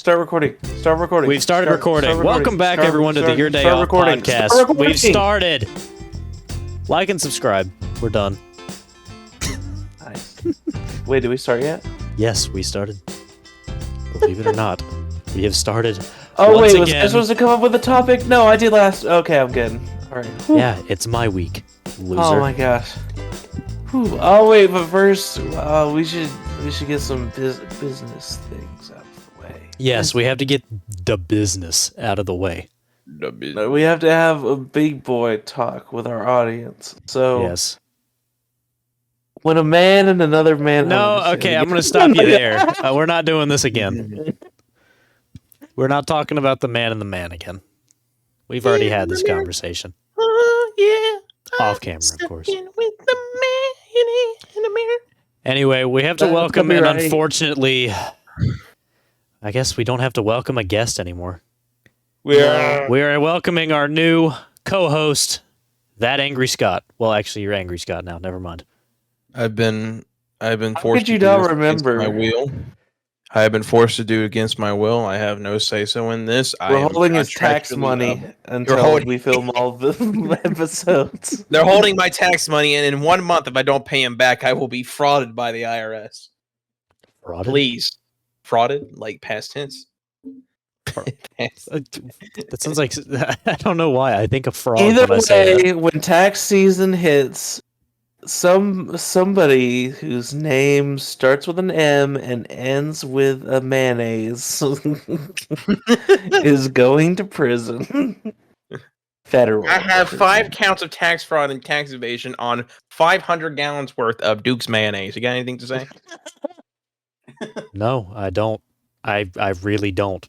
Start recording. Start recording. We've started recording. Welcome back, everyone, to the Your Day Off podcast. We've started. Like and subscribe. We're done. Nice. Wait, did we start yet? Yes, we started. Believe it or not, we have started. Oh, once wait, was again. I supposed to come up with a topic? No, I did last. Okay, I'm good. All right. Yeah, it's my week, loser. Oh my gosh. Whew. Oh wait, but first, we should get some business things out of the way. Yes, we have to get the business out of the way. We have to have a big boy talk with our audience. So Yes. when a man and another man. No, okay, I'm going to stop you there. We're not doing this again. We're not talking about the man and the man again. We've already had this conversation. Oh yeah. Off camera, of course. With the man in the mirror. Anyway, we have to welcome, and copyright. unfortunately, I guess we don't have to welcome a guest anymore. We are. We are welcoming our new co-host, That Angry Scott. Well, actually, you're Angry Scott now. Never mind. I've been How forced could you to do not this against remember? my will. I have been forced to do it against my will. I have no say so in this. I We're am holding his tax contractually money obligated. until holding- we film all the episodes. They're holding my tax money, and in 1 month, if I don't pay him back, I will be frauded by the IRS. Frauded? Please, frauded like past tense. Past- That sounds like I don't know why. I think of fraud Either when I say that. way, when tax season hits, somebody whose name starts with an M and ends with a mayonnaise is going to prison. Federal. I have prison. 5 counts of tax fraud and tax evasion on 500 gallons worth of Duke's mayonnaise. You got anything to say? No, I don't. I really don't.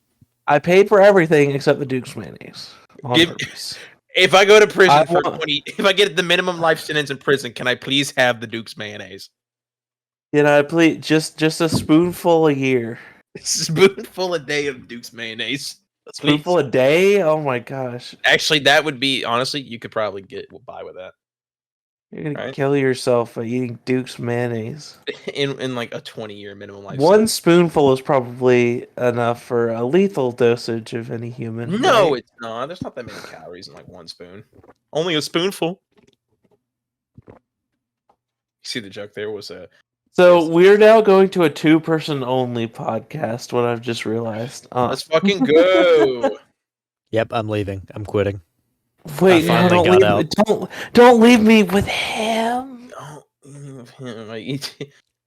I paid for everything except the Duke's mayonnaise. On Give- purpose. If I go to prison I for want- 20, if I get the minimum life sentence in prison, can I please have the Duke's mayonnaise? You know, please just a spoonful a year. Spoonful a day of Duke's mayonnaise. A spoonful a day? Oh my gosh. Actually, that would be honestly, you could probably get by with that You're gonna Right. kill yourself by eating Duke's mayonnaise. in like a 20-year minimum life. One spoonful is probably enough for a lethal dosage of any human. sentence. No, right? it's not. There's not that many calories in like 1 spoon. Only a spoonful. You see the joke there was a So we're now going to a 2-person only podcast. What I've just realized. let's fucking go. Yep, I'm leaving. I'm quitting. Wait, I no, finally got don't leave me with him.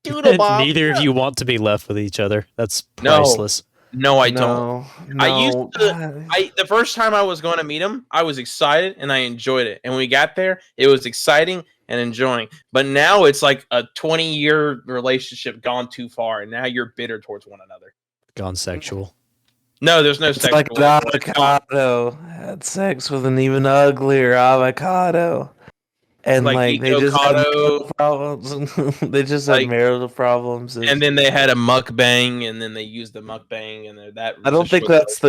Doodle Bob. Neither of you want to be left with each other. That's No. priceless. No, I don't. No, I used no. to- the first time I was going to meet him, I was excited and I enjoyed it. And when we got there, it was exciting and enjoying. But now it's like a 20-year relationship gone too far, and now you're bitter towards one another. Gone sexual. No, there's no It's sex. like an avocado had sex with an even uglier avocado, and Like like they Nico just had Cotto. marital problems. They just had Like- marital problems. And then they had a mukbang, and then they used the mukbang, and that. I don't think that's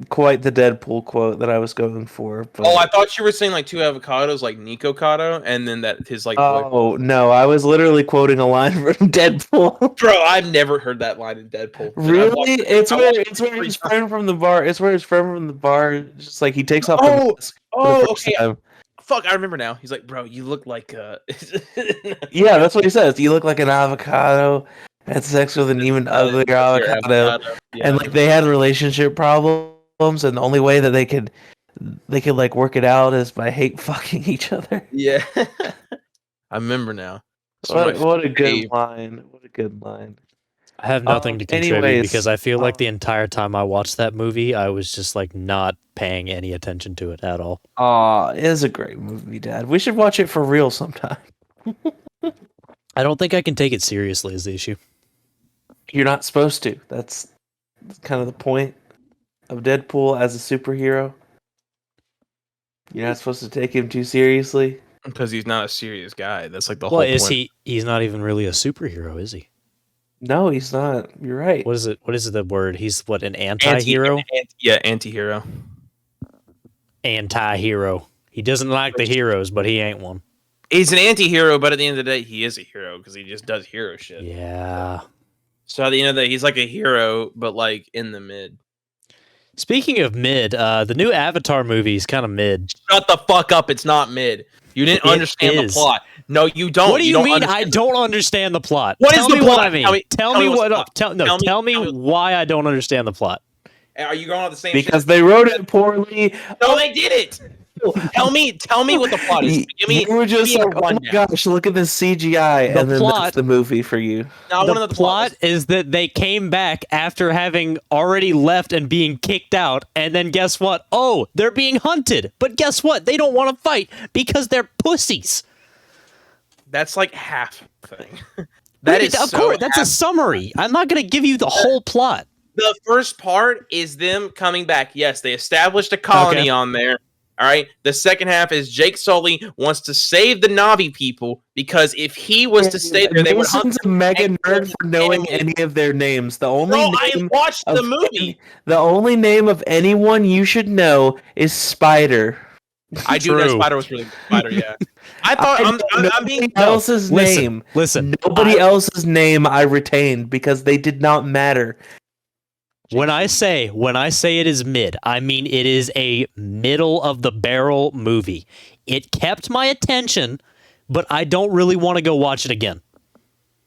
quite the Deadpool quote that I was going for. But... Oh, I thought you were saying like 2 avocados, like Nico Cotto, and then that his like. Oh no, I was literally quoting a line from Deadpool. Bro, I've never heard that line in Deadpool. Really? It's I where watched it's where every his time. friend from the bar. It's where his friend from the bar just like he takes off Oh, the mask for Oh, the first okay. time. Fuck, I remember now. He's like, bro, you look like Yeah, that's what he says. You look like an avocado. Had sex with an even uglier avocado. Yeah. And like they had relationship problems, and the only way that they could like work it out is by hate fucking each other. Yeah. I remember now. That's one of my What a good fave- line! What a good line! I have nothing to contribute anyways, because I feel like the entire time I watched that movie, I was just like not paying any attention to it at all. Aw, it is a great movie, Dad. We should watch it for real sometime. I don't think I can take it seriously is the issue. You're not supposed to. That's kind of the point of Deadpool as a superhero. You're not supposed to take him too seriously. Because he's not a serious guy. That's like the Well, whole is point. he? He's not even really a superhero, is he? No, he's not. You're right. What is it? What is the word? He's what, an anti-hero? Anti-hero. Anti-hero. He doesn't like the heroes, but he ain't one. He's an anti-hero, but at the end of the day, he is a hero because he just does hero shit. Yeah. So at the end of the day, he's like a hero, but like in the mid. Speaking of mid, the new Avatar movie is kind of mid. Shut the fuck up. It's not mid. You didn't It understand is. the plot. No, you don't. What do you don't mean? understand I don't understand the plot. What Tell is the me what plot? I mean. Tell me- Tell tell me me what's what. the plot. Tell me tell me- why I don't understand the plot. Are you going on the same Because shit? they wrote it poorly. No, they did it. Tell me what the plot is. Give me. You were just give me a like, oh my rundown. gosh, look at this CGI, The and then plot- that's the movie for you. No, I wanna know The plot was. is that they came back after having already left and being kicked out, and then guess what? Oh, they're being hunted. But guess what? They don't want to fight because they're pussies. That's like half the thing. That is of so course. That's a half- summary. I'm not going to give you the whole plot. The first part is them coming back. Yes, they established a colony Okay. on there. All right. The second half is Jake Sully wants to save the Navi people because if he was to stay there, they would hunt. Mason's a mega and nerd kill for knowing animals. any of their names. The only Bro, I name watched the of movie. the only name of anyone you should know is Spider. I do know True. Spider was really good. Spider, yeah. I thought I'm being Nobody else's Listen, name. listen. Nobody else's name I retained because they did not matter. When I say it is mid, I mean it is a middle of the barrel movie. It kept my attention, but I don't really want to go watch it again.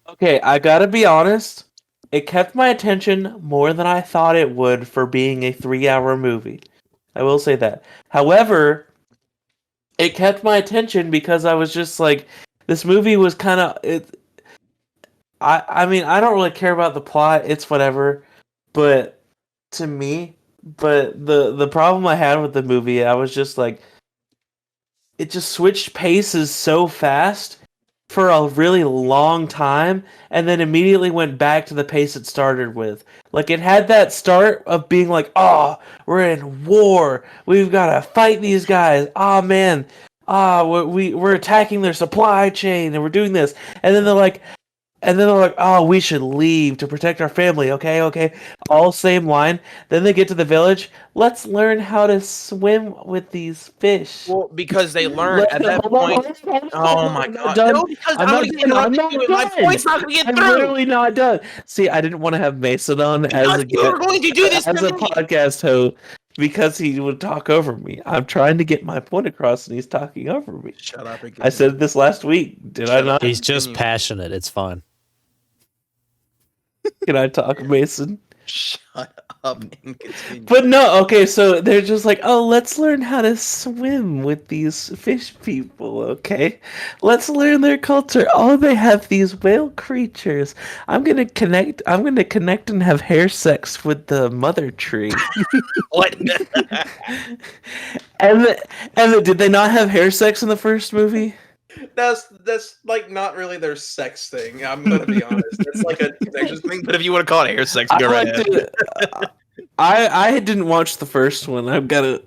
Okay, I gotta be honest. It kept my attention more than I thought it would for being a 3-hour movie. I will say that. However, it kept my attention because I was just like, this movie was kind of it. I mean, I don't really care about the plot. It's whatever. But to me, the problem I had with the movie, I was just like, it just switched paces so fast for a really long time, and then immediately went back to the pace it started with. Like, it had that start of being like, oh, we're in war, we've got to fight these guys, oh man, we're attacking their supply chain, and we're doing this, and then they're like, oh, we should leave to protect our family. Okay. All same line. Then they get to the village. Let's learn how to swim with these fish. well, because they learned at that point. Oh my god! No, because I'm not gonna get done. into it. My point's not gonna get I'm through. literally not done. See, I didn't want to have Mason on as Because you were going to do this as to a me. podcast host because he would talk over me. I'm trying to get my point across, and he's talking over me. Shut up! I said this last week. Did I Shut not? up. He's just Continue. passionate. It's fine. Can I talk, Mason? Shut up and continue. But no, okay, so they're just like, oh, let's learn how to swim with these fish people, okay? Let's learn their culture. Oh, they have these whale creatures. I'm gonna connect and have hair sex with the mother tree. What? Did they not have hair sex in the first movie? That's like not really their sex thing. I'm gonna be honest. That's like a connection thing. But if you want to call it hair sex, go right ahead. I didn't watch the first one. I've gotta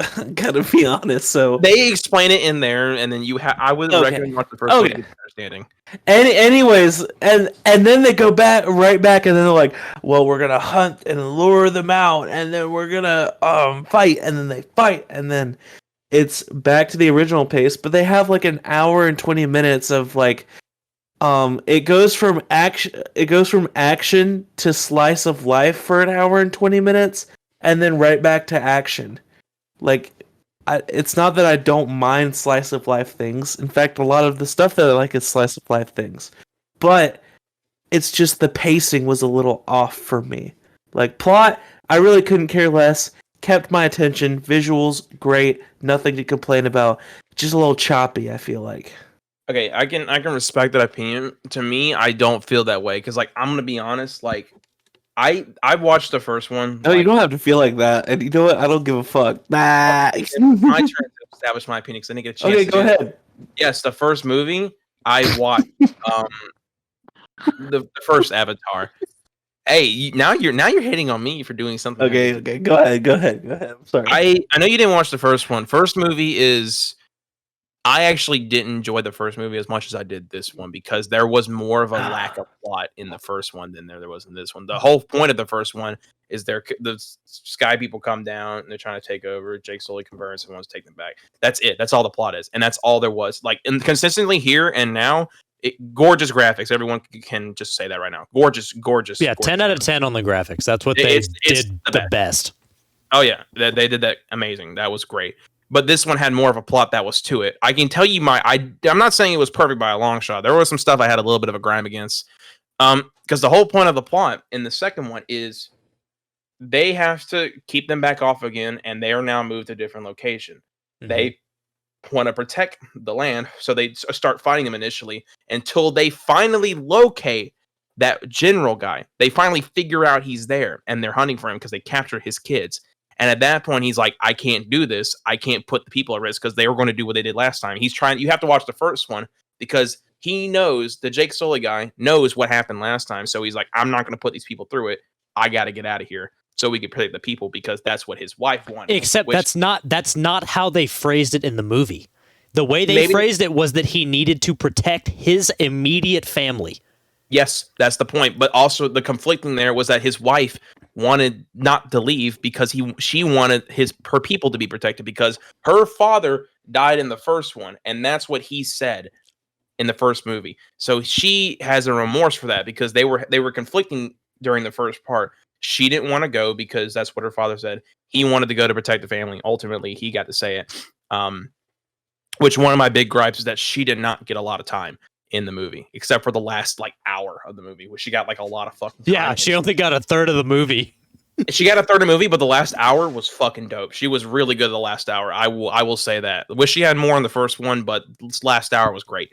be honest. So They explain it in there, and then you have. I would Okay. recommend you watch the first one to get the understanding. anyways, and then they go right back, and then they're like, well, we're gonna hunt and lure them out, and then we're gonna fight, and then they fight, and then it's back to the original pace. But they have like an hour and 20 minutes of like, it goes from action to slice of life for an hour and 20 minutes, and then right back to action. Like, it's not that I don't mind slice of life things. In fact, a lot of the stuff that I like is slice of life things. But it's just the pacing was a little off for me. Like, plot, I really couldn't care less. Kept my attention. Visuals, great. Nothing to complain about. Just a little choppy, I feel like. Okay, I can respect that opinion. To me, I don't feel that way because, like, I'm gonna be honest. Like, I watched the first one. No, you like, don't have to feel like that. And you know what? I don't give a fuck. Nah. it's my turn to establish my opinion because I didn't get a chance. Okay, to go do it. ahead. Yes, the first movie I watched. The first Avatar. Hey, now you're hitting on me for doing something. Okay, go ahead. I'm sorry. I know you didn't watch the first one. First movie is. I actually didn't enjoy the first movie as much as I did this one because there was more of a lack of plot in the first one than there was in this one. The whole point of the first one is the sky people come down and they're trying to take over. Jake Sully converts and wants to take them back. That's it. That's all the plot is, and that's all there was. Like, and consistently here and now, gorgeous graphics. Everyone can just say that right now. Gorgeous. Yeah, gorgeous 10 out of 10 on the graphics. That's what they It's did the the best. Oh yeah, they did that amazing. That was great. But this one had more of a plot that was to it. I can tell you I'm not saying it was perfect by a long shot. There was some stuff I had a little bit of a grime against. Because the whole point of the plot in the second one is they have to keep them back off again, and they are now moved to a different location. Mhm. They want to protect the land, so they start fighting them initially until they finally locate that general guy. They finally figure out he's there, and they're hunting for him because they captured his kids. And at that point, he's like, I can't do this. I can't put the people at risk because they were going to do what they did last time. He's trying. You have to watch the first one because he knows, the Jake Sully guy knows what happened last time. So he's like, I'm not going to put these people through it. I got to get out of here so we can protect the people because that's what his wife wanted. Except that's not how they phrased it in the movie. The way they phrased it was that he needed to protect his immediate family. Yes, that's the point. But also the conflicting there was that his wife wanted not to leave because she wanted her people to be protected because her father died in the first one, and that's what he said in the first movie. So she has a remorse for that because they were conflicting during the first part. She didn't want to go because that's what her father said. He wanted to go to protect the family. Ultimately, he got to say it. Which one of my big gripes is that she did not get a lot of time in the movie, except for the last hour of the movie, where she got a lot of fucking time. Yeah, she only got a third of the movie. She got a third of the movie, but the last hour was fucking dope. She was really good the last hour. I will say that. Wish she had more in the first one, but this last hour was great.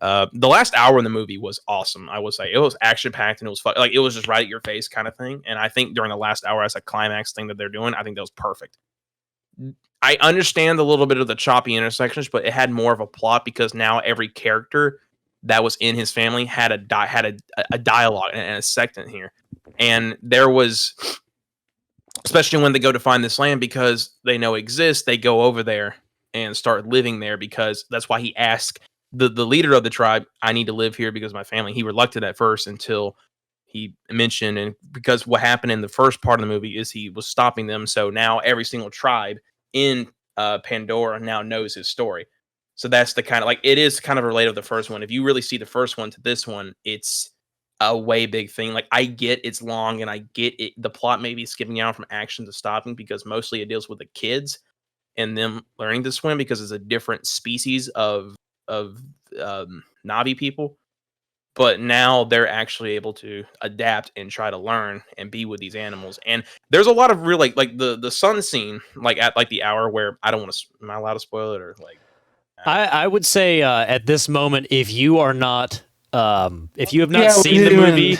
The last hour in the movie was awesome. I would say it was action packed and it was it was just right at your face kind of thing. And I think during the last hour as a climax thing that they're doing, I think that was perfect. I understand a little bit of the choppy intersections, but it had more of a plot because now every character that was in his family had a dialogue and a segment here. And there was, especially when they go to find this land because they know it exists, they go over there and start living there because that's why he asked the leader of the tribe, I need to live here because my family. He relucted at first until he mentioned, and because what happened in the first part of the movie is he was stopping them. So now every single tribe in Pandora now knows his story. So that's the kind of it is kind of related to the first one. If you really see the first one to this one, it's a way big thing. I get it's long and I get it. The plot may be skipping out from action to stopping because mostly it deals with the kids and them learning to swim because it's a different species of Na'vi people. But now they're actually able to adapt and try to learn and be with these animals. And there's a lot of real like the sun scene at the hour where I don't want to. Am I allowed to spoil it or I would say at this moment, if you are not, if you have not seen the movie,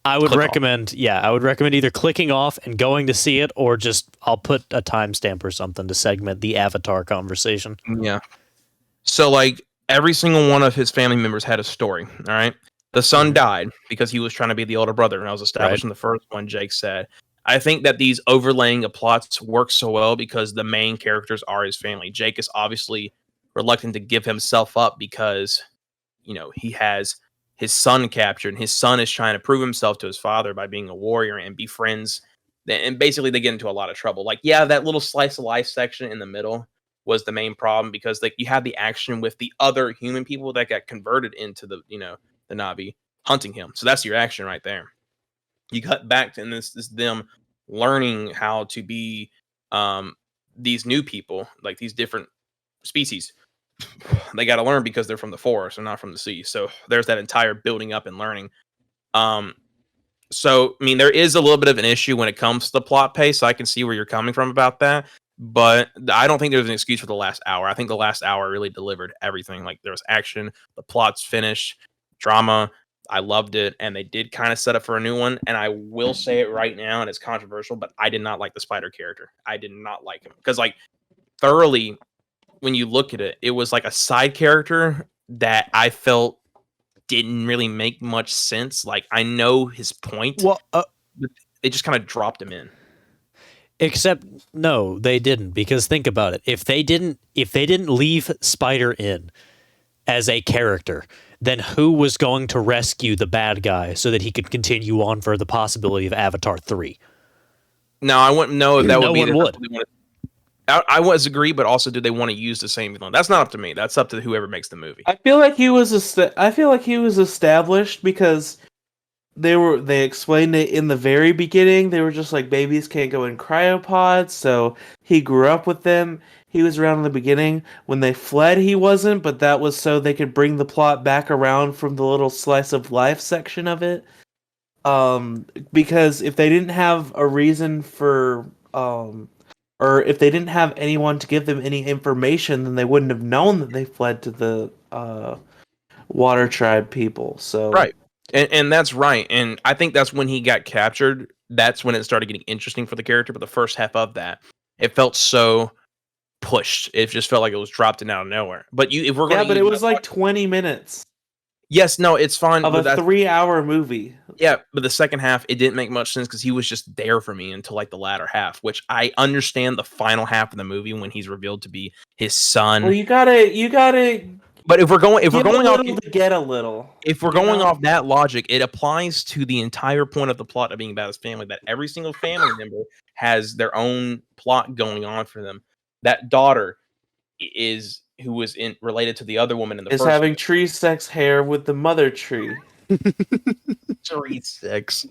I would recommend, I would recommend either clicking off and going to see it, or just I'll put a timestamp or something to segment the Avatar conversation. Yeah. So every single one of his family members had a story. All right. The son died because he was trying to be the older brother, and that was established in the first one. Jake said. I think that these overlaying of plots work so well because the main characters are his family. Jake is obviously reluctant to give himself up because he has his son captured, and his son is trying to prove himself to his father by being a warrior and be friends, and basically they get into a lot of trouble. That little slice of life section in the middle was the main problem because you had the action with the other human people that got converted into the the Na'vi hunting him. So that's your action right there. You cut back to, and this is them learning how to be these new people, these different species. They got to learn because they're from the forest and not from the sea. So there's that entire building up and learning. So I mean, there is a little bit of an issue when it comes to the plot pace. So I can see where you're coming from about that, but I don't think there's an excuse for the last hour. I think the last hour really delivered everything. There was action, the plot's finished, drama. I loved it, and they did kind of set up for a new one. And I will say it right now, and it's controversial, but I did not like the spider character. I did not like him because thoroughly, when you look at it, it was a side character that I felt didn't really make much sense. I know his point. Well, they just kind of dropped him in. Except no, they didn't, because think about it. If they didn't leave Spider in as a character, then who was going to rescue the bad guy so that he could continue on for the possibility of Avatar 3? No, I wouldn't know if that No would be one would. I was agree, but also, do they want to use the same villain? That's not up to me. That's up to whoever makes the movie. I feel like he was established because they explained it in the very beginning. They were just like babies can't go in cryopods, so he grew up with them. He was around in the beginning. When they fled, he wasn't, but that was so they could bring the plot back around from the little slice of life section of it. Because if they didn't have a reason for or if they didn't have anyone to give them any information, then they wouldn't have known that they fled to the Water Tribe people. So Right. And that's right. And I think that's when he got captured. That's when it started getting interesting for the character. But the first half of that, it felt so pushed. It just felt like it was dropped in out of nowhere. But if we're going but it was like 20 minutes yes, no, it's fine. of but a 3-hour movie. Yeah, but the second half, it didn't make much sense because he was just there for me until like the latter half, which I understand the final half of the movie when he's revealed to be his son. Well, you gotta. But if we're going off, to get a little. if we're going off that logic, it applies to the entire point of the plot of being about his family. That every single family member has their own plot going on for them. That daughter who was related to the other woman in the is first having tree sex hair with the mother tree. tree sex.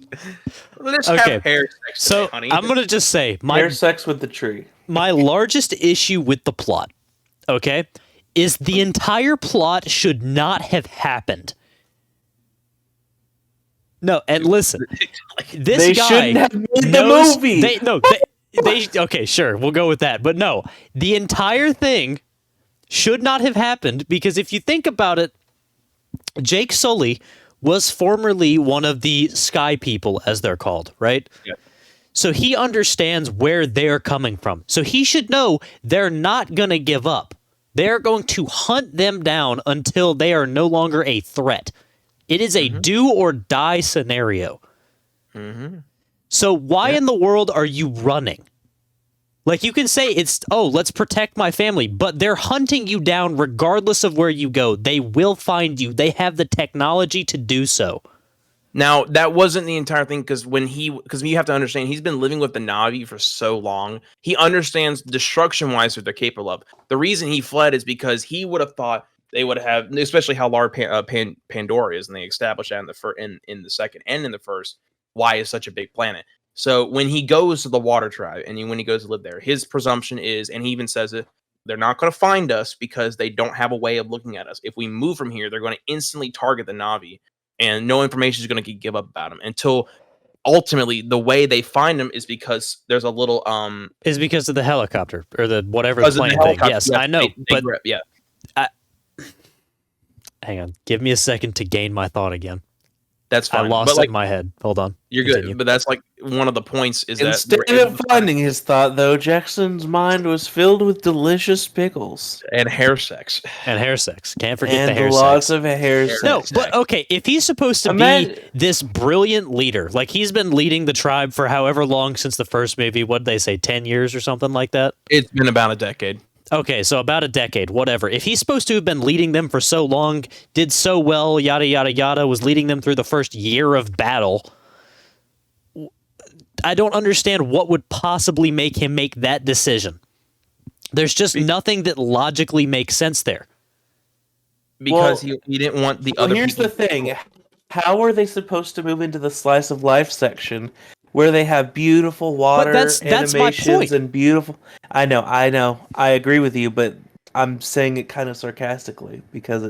Let's Okay, have hair sex So today, honey. I'm gonna just say Hair sex with the tree. my largest issue with the plot, okay, is the entire plot should not have happened. No, and listen, this They guy shouldn't have made knows, the movie. they okay, sure, we'll go with that. But no, the entire thing should not have happened because if you think about it, Jake Sully was formerly one of the Sky People, as they're called, right? Yeah. So he understands where they're coming from. So he should know they're not going to give up. They're going to hunt them down until they are no longer a threat. It is a do or die scenario. Mm-hmm. So why in the world are you running? Like, you can say let's protect my family, but they're hunting you down regardless of where you go. They will find you. They have the technology to do so. Now, that wasn't the entire thing because you have to understand, he's been living with the Na'vi for so long. He understands destruction-wise what they're capable of. The reason he fled is because he would have thought they would have, especially how large Pandora is, and they established that in the second and in the first, why is such a big planet. So when he goes to the Water Tribe and when he goes to live there, his presumption is, and he even says it, they're not going to find us because they don't have a way of looking at us. If we move from here, they're going to instantly target the Na'vi, and no information is going to give up about them until ultimately the way they find them is because there's a little Is because of the helicopter or the whatever the plane thing. Yes, I know, but yeah. Hang on, give me a second to gain my thought again. That's fine. I lost it in my head. Hold on. You're Continue. good, but that's like one of the points is Instead that of finding his thought, though, Jackson's mind was filled with delicious pickles and hair sex. And hair sex. Can't forget and the hair lots sex. of hair sex. No, but okay, if he's supposed to be this brilliant leader, like he's been leading the tribe for however long since the first movie, what'd they say, 10 years or something like that? It's been about a decade. Okay, so about a decade, whatever. If he's supposed to have been leading them for so long, did so well, yada, yada, yada, was leading them through the first year of battle, I don't understand what would possibly make him make that decision. There's just nothing that logically makes sense there. Because he didn't want the other Here's people the thing. How are they supposed to move into the slice of life section where they have beautiful water that's my animations point. and beautiful... I know. I agree with you, but I'm saying it kind of sarcastically because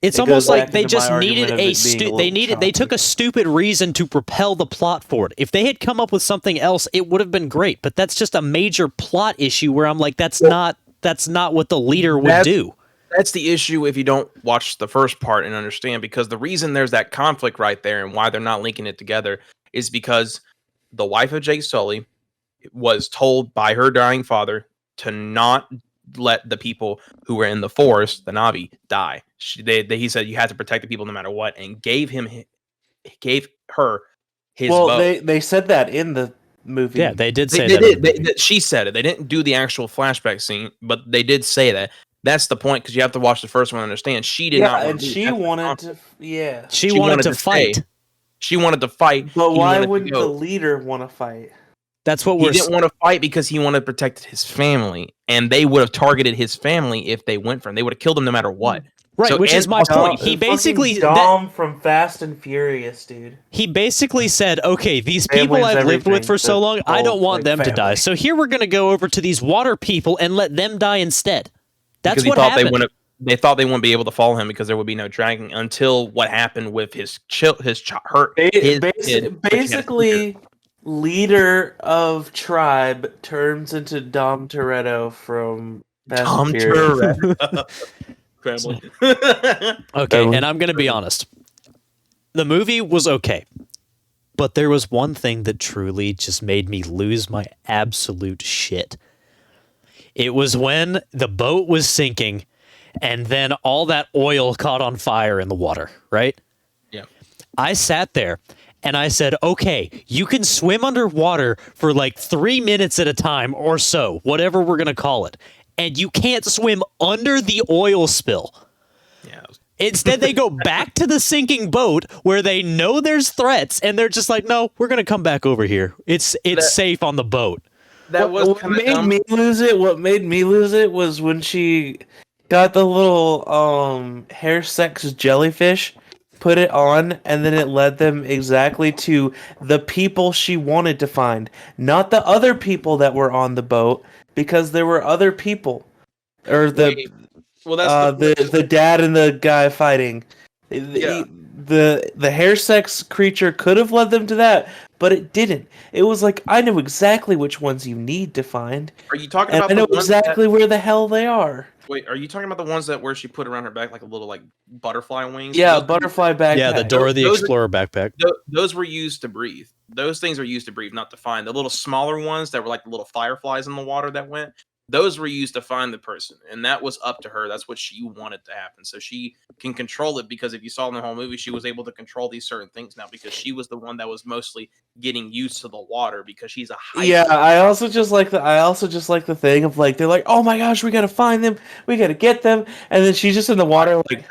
it's it almost goes like back they into just my needed argument of it being they took a stupid reason to propel the plot forward. If they had come up with something else, it would have been great, but that's just a major plot issue where I'm like, that's not what the leader would do. That's the issue if you don't watch the first part and understand, because the reason there's that conflict right there and why they're not linking it together is because the wife of Jake Sully was told by her dying father to not let the people who were in the forest, the Na'vi, die. He said you had to protect the people no matter what, and gave her his vote. They said that in the movie. Yeah, they did say that. She said it. They didn't do the actual flashback scene, but they did say that. That's the point, because you have to watch the first one to understand. She did not. And she wanted to. Yeah, she wanted to fight. Stay. She wanted to fight. But why wouldn't the leader want to fight? That's what he didn't want to fight because he wanted to protect his family, and they would have targeted his family if they went for him. They would have killed him no matter what. Right, So which is my Anthony- point. He basically Fucking Dom from Fast and Furious, dude. he basically said, "Okay, these people Family's I've lived with everything. for so The long, I whole, don't want like, them to die. family. So here we're going to go over to these water people and let them die instead." That's because he what thought happened. they thought they wouldn't be able to follow him because there would be no dragging until what happened with his Basically, leader of tribe turns into Dom Toretto from Fast Tom and Furious. Toretto family. Okay, and I'm going to be honest. The movie was okay. But there was one thing that truly just made me lose my absolute shit. It was when the boat was sinking and then all that oil caught on fire in the water, right? Yeah. I sat there and I said, okay, you can swim underwater for like 3 minutes at a time or so, whatever we're going to call it. And you can't swim under the oil spill. Yeah. Instead, they go back to the sinking boat where they know there's threats, and they're just like, "No, we're gonna come back over here. It's safe on the boat." That was What kind of made dumb. me lose it. What made me lose it was when she got the little hair sex jellyfish, put it on, and then it led them exactly to the people she wanted to find, not the other people that were on the boat, because there were other people, or the Wait, well, that's the dad and the guy fighting. Yeah. The hair sex creature could have led them to that, but it didn't. It was like, I know exactly which ones you need to find, Are you talking and about I know the ones exactly where the hell they are. Wait, are you talking about the ones that where she put around her back like a little like butterfly wings? Yeah, Those- butterfly backpack. Yeah, the Dora the Those are- Explorer backpack. Those were used to breathe. Those things were used to breathe, not to find. The little smaller ones that were like the little fireflies in the water that went, those were used to find the person. And that was up to her. That's what she wanted to happen. So she can control it because if you saw in the whole movie, she was able to control these certain things now because she was the one that was mostly getting used to the water because she's a hiker. Yeah, I also just like the thing of like, they're like, oh my gosh, we gotta find them, we gotta get them, and then she's just in the water like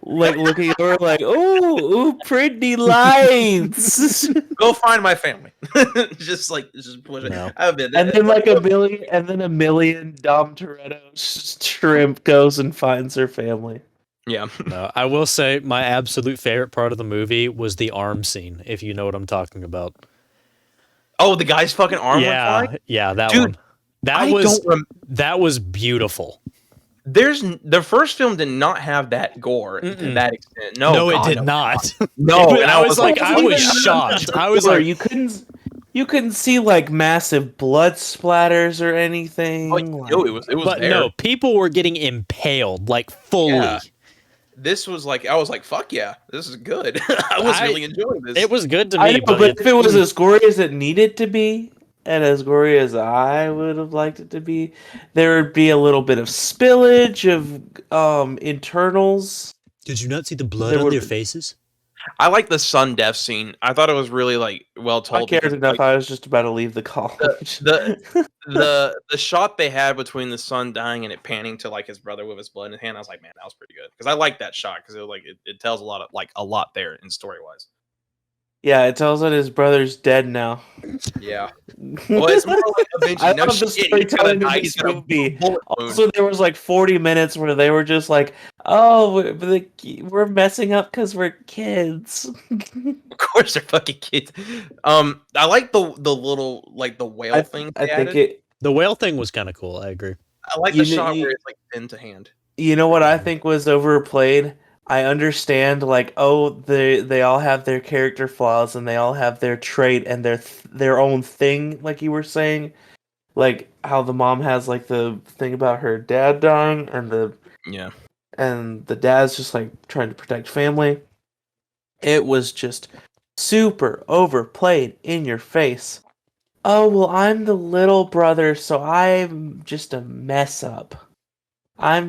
looking at her like, ooh, pretty lights. Go find my family. just push it. No. I've been And then like a million Dom Toretto shrimp goes and finds her family. yeah. No, I will say my absolute favorite part of the movie was the arm scene, if you know what I'm talking about. Oh, the guy's fucking arm went flying? Yeah, that Dude, one. That was beautiful. The first film did not have that gore to Mm-mm. that extent. No, No, it God, did no. not. No, It- and I was like, I was even- shocked. I was like, you couldn't see like massive blood splatters or anything. Oh, like- no, it was but there. no, people were getting impaled like fully. Yeah. This was like, I was like, fuck yeah, this is good. I was really enjoying this. It was good to I me, know, but but if it was as gory as it needed to be, and as gory as I would have liked it to be, there would be a little bit of spillage of internals. did you not see the There blood on would- their faces? I like the sun death scene. I thought it was really like well I told. cared because, enough. like, I was just about to leave the college. the shot they had between the son dying and it panning to like his brother with his blood in his hand, I was like, man, that was pretty good because I like that shot because it tells a lot there in story wise. Yeah, it tells that his brother's dead now. Yeah, well, it's more like avenging. I No love the shit, he's gonna storytelling die, of he's this gonna movie. bullet wound. Also, there was like 40 minutes where they were just like, "Oh, we're messing up because we're kids." Of course, they're fucking kids. I like the little like the whale thing. I they think added. it. The whale thing was kind of cool. I agree. I like You the kn- shot you- where it's like pen to hand. You know what I think was overplayed? I understand, like, oh, they all have their character flaws and they all have their trait and their own thing, like you were saying, like how the mom has like the thing about her dad dying and Yeah. the dad's just like trying to protect family. It was just super overplayed in your face. Oh, well, I'm the little brother, so I'm just a mess up. I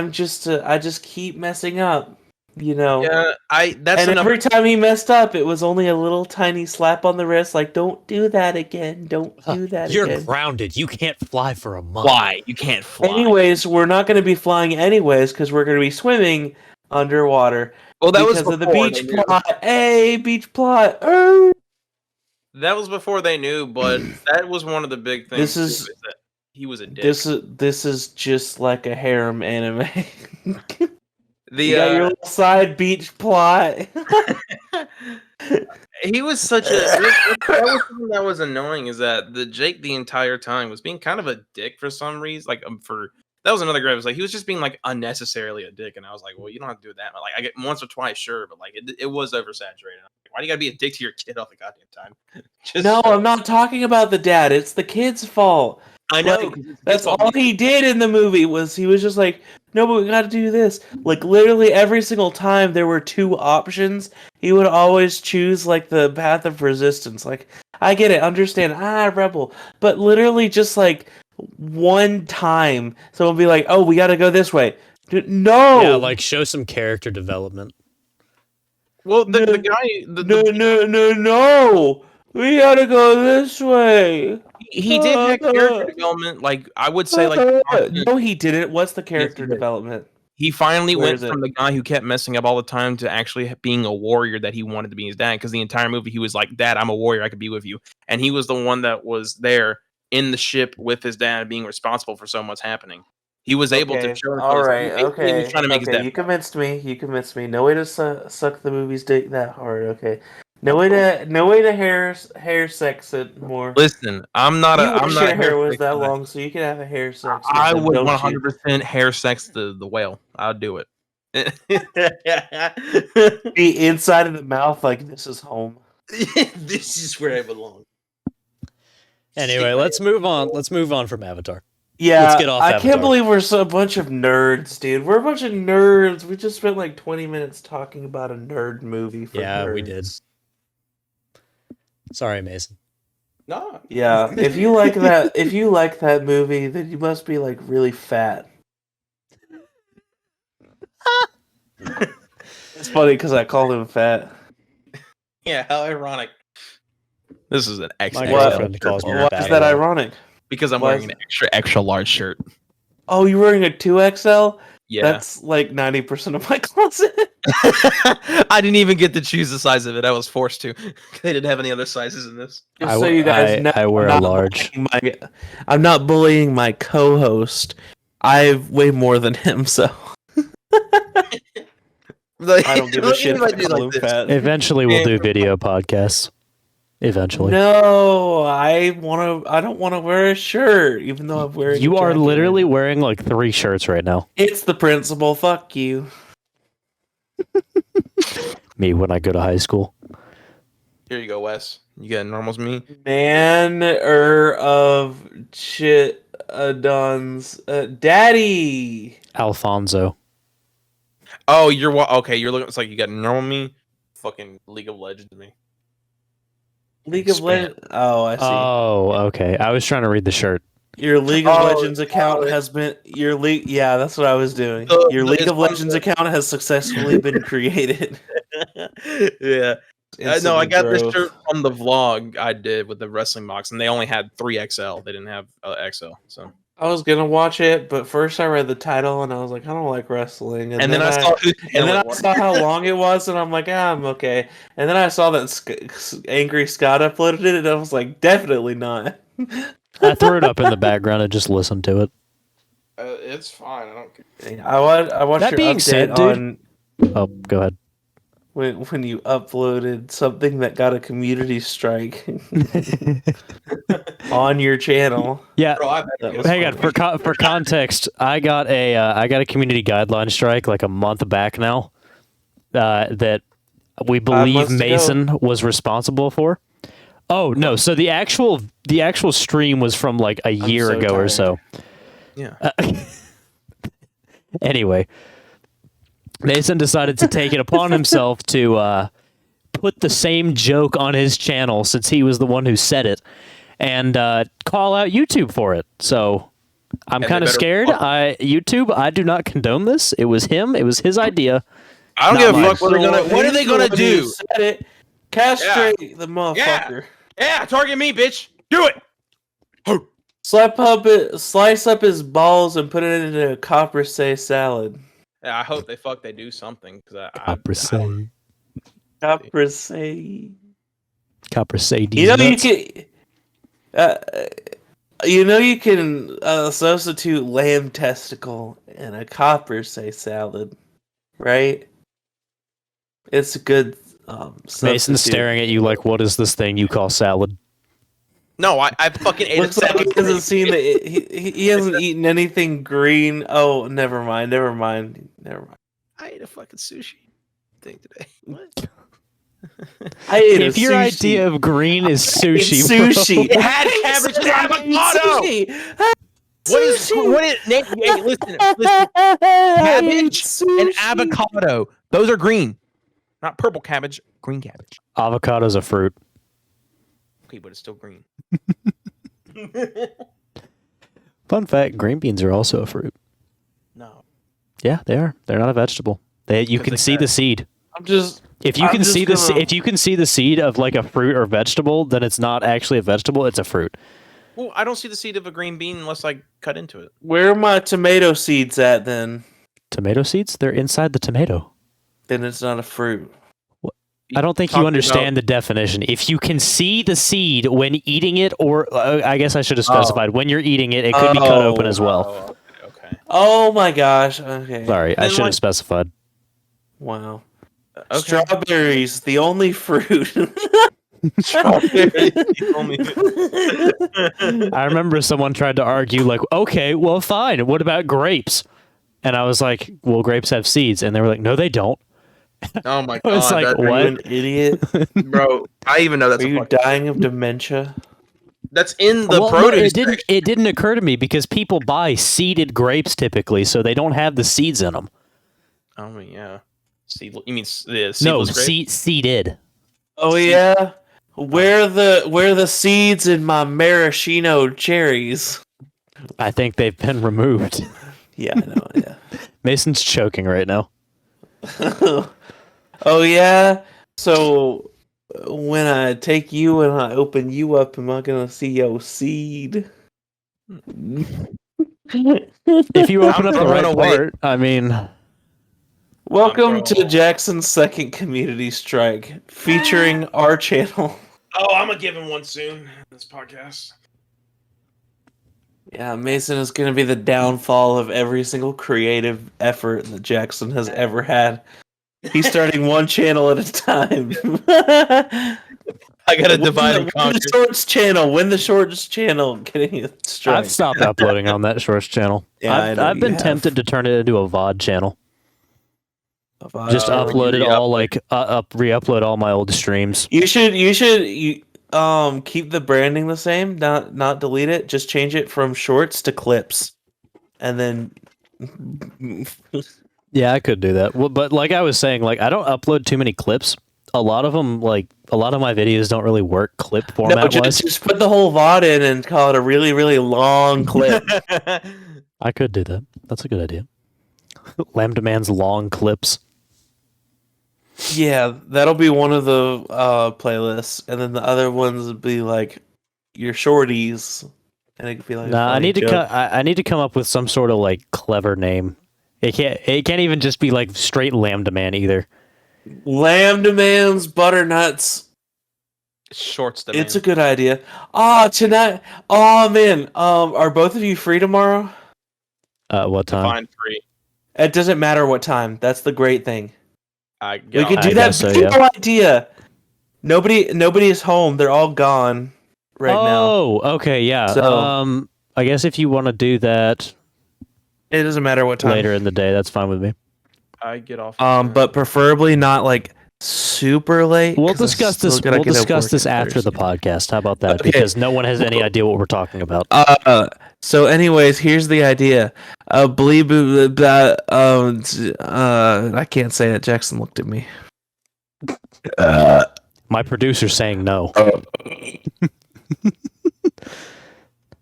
just keep messing up, you know. Yeah, that's And enough. every time he messed up, it was only a little tiny slap on the wrist, like, don't do that again. Don't do that You're again. grounded. You can't fly for a month. Why you can't fly? Anyways, we're not going to be flying anyways because we're going to be swimming underwater well, that was because of the before beach they knew. plot. Hey, beach plot. Er. That was before they knew, but that was one of the big things. This too, is- is that he was a dick. This is just like a harem anime. The You got your little side beach plot. he was such a that was something that was annoying is that the Jake the entire time was being kind of a dick for some reason. Like for that was another grave. It was like he was just being like unnecessarily a dick, and I was like, well, you don't have to do that. Like I get once or twice, sure, but like it was oversaturated. Like, why do you gotta be a dick to your kid all the goddamn time? Just No, I'm not talking about the dad. It's the kid's fault. I know. Like, that's all he did in the movie was he was just like, no, but we got to do this. Like literally every single time there were two options, he would always choose like the path of resistance. Like I get it, understand, rebel, but literally just like one time, someone would be like, oh, we got to go this way. No, Yeah, like show some character development. Well, the guy, no. We gotta go this way. he did have character development. Like I would say, like no, he didn't. What's the character he did. development? He finally Where went is it? from the guy who kept messing up all the time to actually being a warrior that he wanted to be his dad. Because the entire movie, he was like, "Dad, I'm a warrior. I could be with you." And he was the one that was there in the ship with his dad, being responsible for so much happening. He was able to show. All right. He was trying to make his dad. You convinced me. You convinced me. No way to suck the movie's dick that hard. Okay. No way to hair sex it more. Listen, I'm not. You I'm wish not. your hair was sex that guy. long, so you could have a hair sex. I with would them, don't you? 100% hair sex the whale. I'll do it. Be inside of the mouth like this is home. This is where I belong. Anyway, let's move on. Let's move on from Avatar. Yeah, Let's get off I Avatar. can't believe we're a bunch of nerds, dude. We're a bunch of nerds. We just spent like 20 minutes talking about a nerd movie. For Yeah, nerds. we did. Sorry, Mason. No. Yeah, if you like that movie, then you must be like really fat. It's funny because I called him fat. Yeah, how ironic. This is an My extra. girlfriend calls me Why fat. is that ironic? Because I'm Why wearing is- an extra large shirt. Oh, you're wearing a 2XL? Yeah. That's like 90% of my closet. I didn't even get to choose the size of it. I was forced to. They didn't have any other sizes in this. Just so you guys know, I wear I'm a not large. I'm not bullying my co-host. I weigh more than him, so I don't give a shit if I call him fat. Eventually, we'll do video podcasts. Eventually. No, I don't want to wear a shirt, even though I'm wearing. You a are jacket. literally wearing like 3 shirts right now. It's the principal. Fuck you. Me when I go to high school. Here you go, Wes. You got normals me. Manner of shit Don's daddy. Alfonso. Oh, okay. You're looking. It's like you got normal me, fucking League of Legends me. League of Spam. Legends. Oh, I see. Oh, okay. I was trying to read the shirt. Your League of Oh, Legends account it- has been your league. Yeah, that's what I was doing. So, Your League it's of one Legends of account has successfully been created. Yeah. No, I Instantly got this growth. shirt from the vlog I did with the wrestling box, and they only had 3XL. They didn't have XL. So. I was gonna watch it, but first I read the title and I was like, I don't like wrestling. And then I saw. and then I saw how long it was, and I'm like, I'm okay. And then I saw that Angry Scott uploaded it, and I was like, definitely not. I threw it up in the background and just listened to it. It's fine. I don't care. I watched That your being update said, dude- on Oh, go ahead. when you uploaded something that got a community strike on your channel. Yeah. Bro, I bet That it was was Hang on, fun. for context, I got a community guideline strike like a month back now that we believe months ago. Mason was responsible for. Oh no! So the actual stream was from like a year so ago or tired. so. Yeah. Anyway, Mason decided to take it upon himself to put the same joke on his channel since he was the one who said it, and call out YouTube for it. So I'm And they kind of better- scared. YouTube, I do not condone this. It was him. It was his idea. I don't Not give a mine. fuck what they're gonna. What are they gonna do? Said it. Castrate the motherfucker. Yeah, target me, bitch. Do it. Slice up his balls and put it into a caprese salad. Yeah, I hope they do something because Caprese. Caprese. Caprese. You know you can. You know you can substitute lamb testicle in a copper say salad, right? It's a good Mason's substitute. staring at you like, what is this thing you call salad? No, I fucking ate Looks a like he salad. hasn't seen he hasn't eaten anything green. Oh, never mind. I ate a fucking sushi thing today. What? I ate If a your sushi. idea of green is sushi, It's bro. sushi. It had cabbage and avocado. Sushi. What is name? Hey, listen. Cabbage and avocado. Those are green, not purple cabbage. Green cabbage. Avocado's a fruit. Okay, but it's still green. Fun fact, green beans are also a fruit. No. Yeah, they are. They're not a vegetable. You Because can they see got- the seed. I'm just If you I'm can just see gonna- if you can see the seed of like a fruit or vegetable, then it's not actually a vegetable, it's a fruit. Well, I don't see the seed of a green bean unless I cut into it. where are my tomato seeds at then? Tomato seeds, they're inside the tomato. Then it's not a fruit. I don't think you Talking understand the definition. If you can see the seed when eating it, or I guess I should have specified when you're eating it, it could be cut open as well. Oh, okay. Oh my gosh. Okay. Sorry, I Then, should like- have specified. Wow. Okay. Strawberries, the only fruit. Strawberries, the only- I remember someone tried to argue, like, okay, well, fine. What about grapes? And I was like, well, grapes have seeds. And they were like, no, they don't. Oh my I god! was like, that- Are you what? an idiot? bro? I even know that's Are a you fucking- dying of dementia? That's in the Well, no, produce. it didn't occur to me because people buy seeded grapes typically, so they don't have the seeds in them. I mean, yeah. Seed, you mean the seedless No, grape? seeded. Oh yeah. Where the seeds in my maraschino cherries? I think they've been removed. Yeah, I know. Yeah. Mason's choking right now. Oh yeah. So when I take you and I open you up, am I gonna see your seed? If you open up the throwing right away- part, I mean, Welcome to throwing- Jackson's second community strike, featuring our channel. Oh, I'm gonna give him one soon. This podcast. Yeah, Mason is going to be the downfall of every single creative effort that Jackson has ever had. He's starting one channel at a time. I gotta Win divide and the conquer. shorts channel. Win the shorts channel. Getting a strike. I've stopped uploading on that Shorts channel. Yeah, I know I've you been have. tempted to turn it into a VOD channel. Just Uh, upload it re-upload. all, like re-upload all my old streams. You should keep the branding the same, not delete it. Just change it from shorts to clips, and then Yeah, I could do that. Well, but like I was saying, like I don't upload too many clips. A lot of them, like a lot of my videos, don't really work clip no, format wise. just put the whole VOD in and call it a really really long clip. I could do that. That's a good idea. Lambda Man's long clips. Yeah, that'll be one of the playlists, and then the other ones would be like your shorties, and it could be like. a Nah, I funny need to joke. I need to come up with some sort of like clever name. It can't even just be like straight Lambda Man either. Lambda Man's Butternuts. Shorts the It's a man. good idea. Tonight. Oh man. Are both of you free tomorrow? What time? Fine free. It doesn't matter what time. That's the great thing. I We get could off. do I that guess so, video yeah. idea. Nobody is home. They're all gone right now. Oh, okay, yeah. So- I guess if you want to do that It doesn't matter what time. later in the day, that's fine with me. I get off. But preferably not like super late. We'll 'cause I discuss still this. gotta We'll get up discuss work this on after the Thursday. podcast. How about that? Okay. Because no one has any idea what we're talking about. So anyways, here's the idea. I can't say it. Jackson looked at me. My producer's saying no.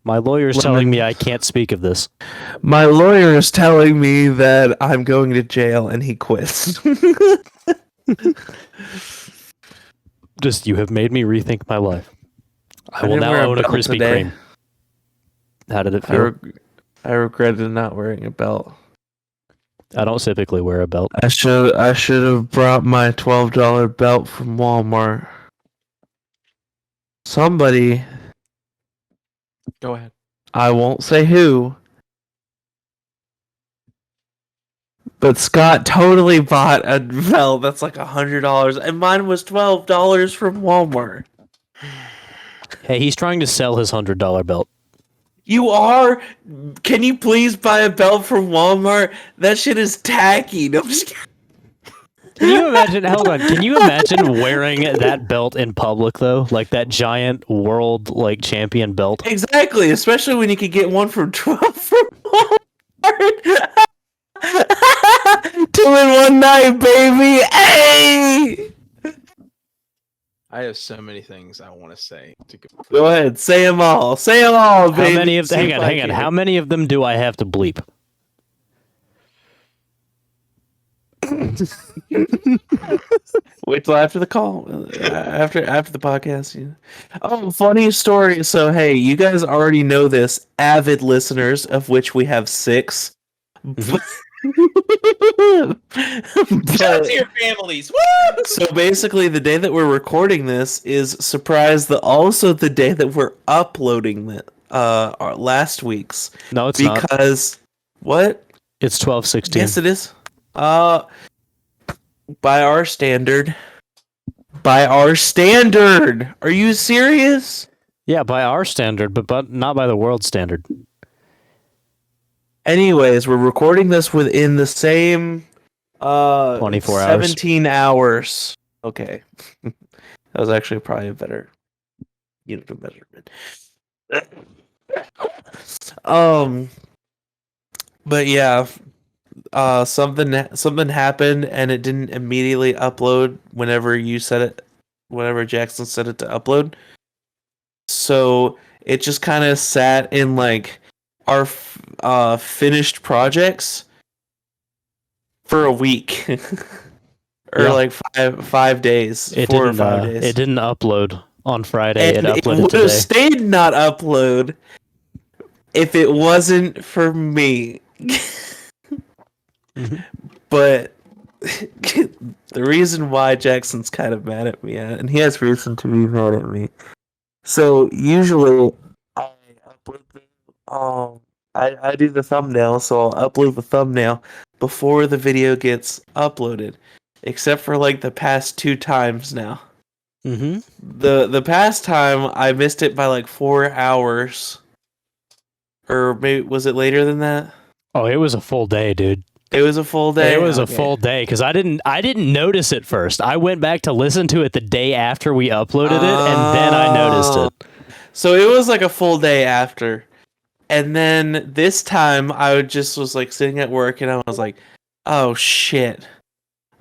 My lawyer's telling me I can't speak of this. My lawyer is telling me that I'm going to jail and he quits. Just you have made me rethink my life. I will didn't now wear a own a belt Krispy today. Kreme. How did it feel? I regretted not wearing a belt. I don't typically wear a belt. I should have brought my $12 belt from Walmart. Somebody Go ahead. I won't say who, but Scott totally bought a belt that's like $100, and mine was $12 from Walmart. Hey, he's trying to sell his $100 belt. You are? Can you please buy a belt from Walmart? That shit is tacky. No, I'm just kidding. Can you imagine? Hold on. Can you imagine wearing that belt in public though, like that giant world like champion belt? Exactly, especially when you could get one from 12 from Walmart. 2 in one night, baby. Hey! I have so many things I want to say. Go ahead, say them all. Say them all, baby. How many of See hang if on, I hang on. can. How many of them do I have to bleep? Wait till after the call, after the podcast. Yeah. Oh, funny story. So hey, you guys already know this, avid listeners, of which we have 6. Shout out to your families. Woo! So basically, the day that we're recording this is also the day that we're uploading our last week's. No, it's not. Because what? It's 12/16. Yes, it is. By our standard. By our standard. Are you serious? Yeah, by our standard, but not by the world standard. Anyways, we're recording this within the same 24 hours. 17 hours. Okay. That was actually probably a better unit of measurement. But yeah, something happened and it didn't immediately upload whenever Jackson said it to upload. So it just kind of sat in like our finished projects for a week. Or Yeah. like 5 days. It 4 or didn't. 5 days. It didn't upload on Friday. And It it uploaded would have today. stayed not upload if it wasn't for me. Mhm. But the reason why Jackson's kind of mad at me, and he has reason to be mad at me. So usually I upload I do the thumbnail, so I'll upload the thumbnail before the video gets uploaded. Except for like the past 2 times now. Mm-hmm. The past time I missed it by like 4 hours. Or maybe was it later than that? Oh, it was a full day, dude. It was a full day. It was a Okay. full day because I didn't notice it first. I went back to listen to it the day after we uploaded it, and then I noticed it. So it was like a full day after. And then this time I was like sitting at work and I was like, oh shit.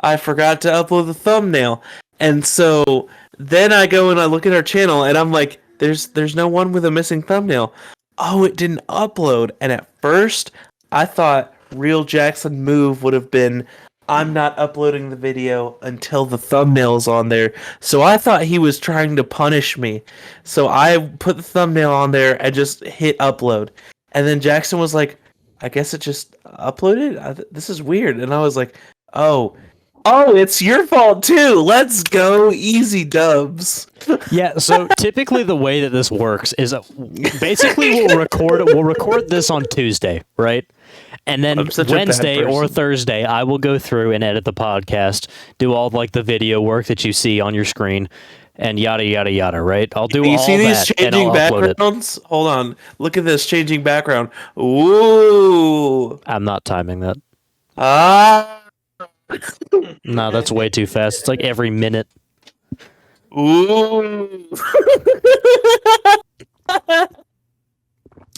I forgot to upload the thumbnail. And so then I go and I look at our channel and I'm like, there's no one with a missing thumbnail. Oh, it didn't upload. And at first I thought real Jackson move would have been, I'm not uploading the video until the thumbnail's on there. So I thought he was trying to punish me. So I put the thumbnail on there and just hit upload. And then Jackson was like, I guess it just uploaded? This is weird. And I was like, oh, it's your fault too. Let's go. Easy dubs. Yeah, so typically the way that this works is basically we'll record this on Tuesday, right? And then I'm such a bad Wednesday or person. Thursday, I will go through and edit the podcast, do all like the video work that you see on your screen, and yada yada yada. Right? I'll do You all see these that and I'll changing upload it. backgrounds? Hold on. Look at this changing background. Ooh. I'm not timing that. Ah. No, that's way too fast. It's like every minute. Ooh.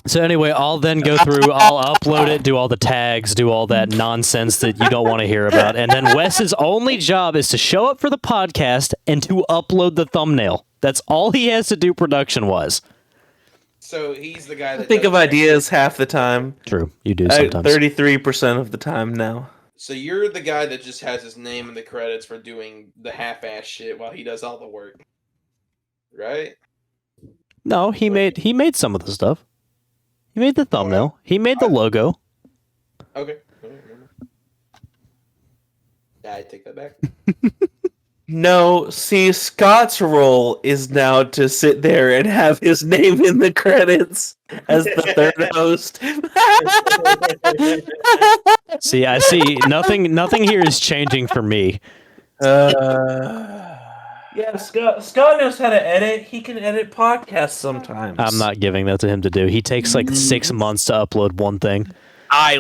So anyway, I'll then go through, I'll upload it, do all the tags, do all that nonsense that you don't want to hear about. And then Wes's only job is to show up for the podcast and to upload the thumbnail. That's all he has to do production-wise. So he's the guy I that think does of ideas half the time. True, you do sometimes. 33% of the time now. So you're the guy that just has his name in the credits for doing the half-ass shit while he does all the work, right? No, he made some of the stuff. He made the thumbnail. He made the logo. Okay. I take that back. No, see, Scott's role is now to sit there and have his name in the credits as the third host. See, I see nothing here is changing for me. Yeah, Scott knows how to edit. He can edit podcasts sometimes. I'm not giving that to him to do. He takes like 6 months to upload one thing.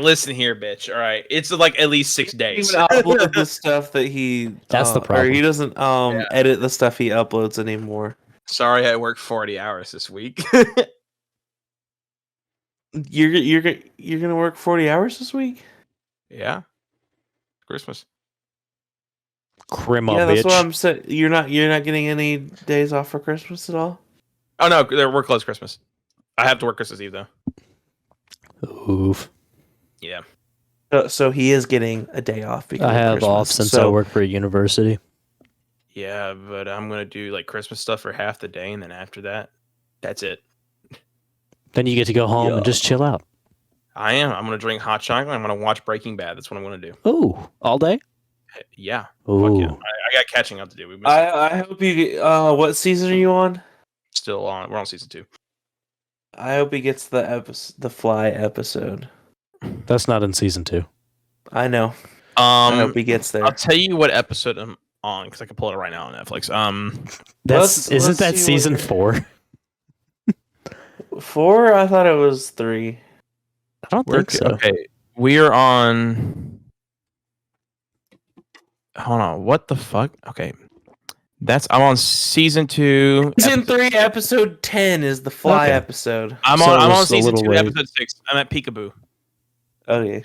Listen here, bitch. All right, it's like at least 6 He days. even upload the stuff that he. That's the Or problem. he doesn't edit the stuff he uploads anymore. Sorry, I worked 40 hours this week. You're gonna work 40 hours this week? Yeah, Christmas. Crema, Yeah, that's what bitch. I'm saying. You're not getting any days off for Christmas at all. Oh no, we're closed Christmas. I have to work Christmas Eve though. Oof. Yeah. So he is getting a day off because I of have Christmas. off since I work for a university. Yeah, but I'm gonna do like Christmas stuff for half the day, and then after that, that's it. Then you get to go home and just chill out. I am. I'm gonna drink hot chocolate. I'm gonna watch Breaking Bad. That's what I'm gonna do. Ooh, all day? Yeah. Ooh. Fuck yeah. I got catching up to do. We missed I hope you. What season are you on? still on. We're on season 2. I hope he gets the Fly episode. That's not in season 2. I know. I hope Um, he gets there. I'll tell you what episode I'm on because I can pull it right now on Netflix. Isn't that see what season you're- 4? 4? I thought it was 3. I don't think so. Okay, we are on. Hold on. What the fuck? Okay, I'm on season 2. Season 3, episode 10 is the Fly Okay. episode. I'm So on. I'm it on was a season little 2, late. episode 6. I'm at Peekaboo. Okay.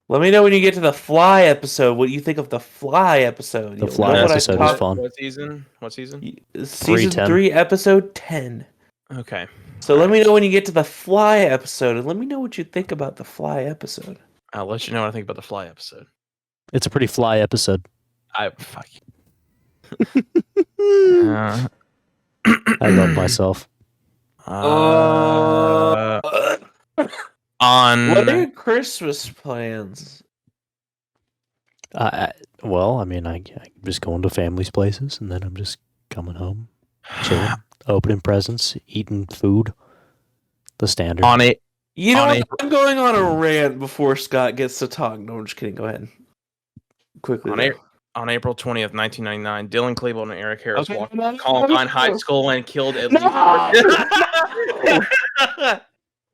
Let me know when you get to the Fly episode. What you think of the Fly episode? The You'll Fly know what I episode is talk- fun. What season? What season? Season 3:10. 3, episode 10. Okay. So let me know when you get to the Fly episode, and let me know what you think about the Fly episode. I'll let you know what I think about the Fly episode. It's a pretty fly episode. Fuck you. I love myself. On What are your Christmas plans? Well, I mean, I'm just going to family's places, and then I'm just coming home, chilling, opening presents, eating food, the standard. on it. You know, On what? April- I'm going on a rant before Scott gets to talk. No, I'm just kidding. Go ahead. Quickly. On though. On April 20th, 1999, Dylan Klebold and Eric Harris Okay, walked no, no, Columbine no. High School and killed at No! least.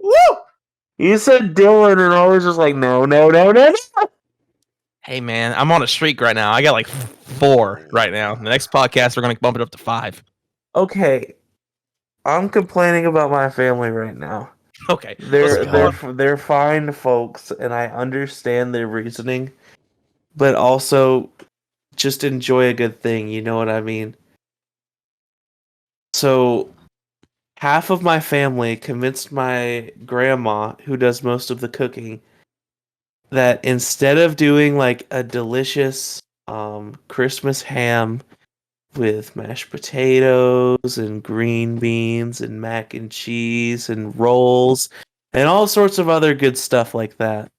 Woo! You said Dylan, and I was just like, no. Hey man, I'm on a streak right now. I got like 4 right now. The next podcast, we're gonna bump it up to 5. Okay, I'm complaining about my family right now. Okay, They're fine folks, and I understand their reasoning, but also just enjoy a good thing. You know what I mean? So, half of my family convinced my grandma, who does most of the cooking, that instead of doing like a delicious Christmas ham with mashed potatoes and green beans and mac and cheese and rolls and all sorts of other good stuff like that,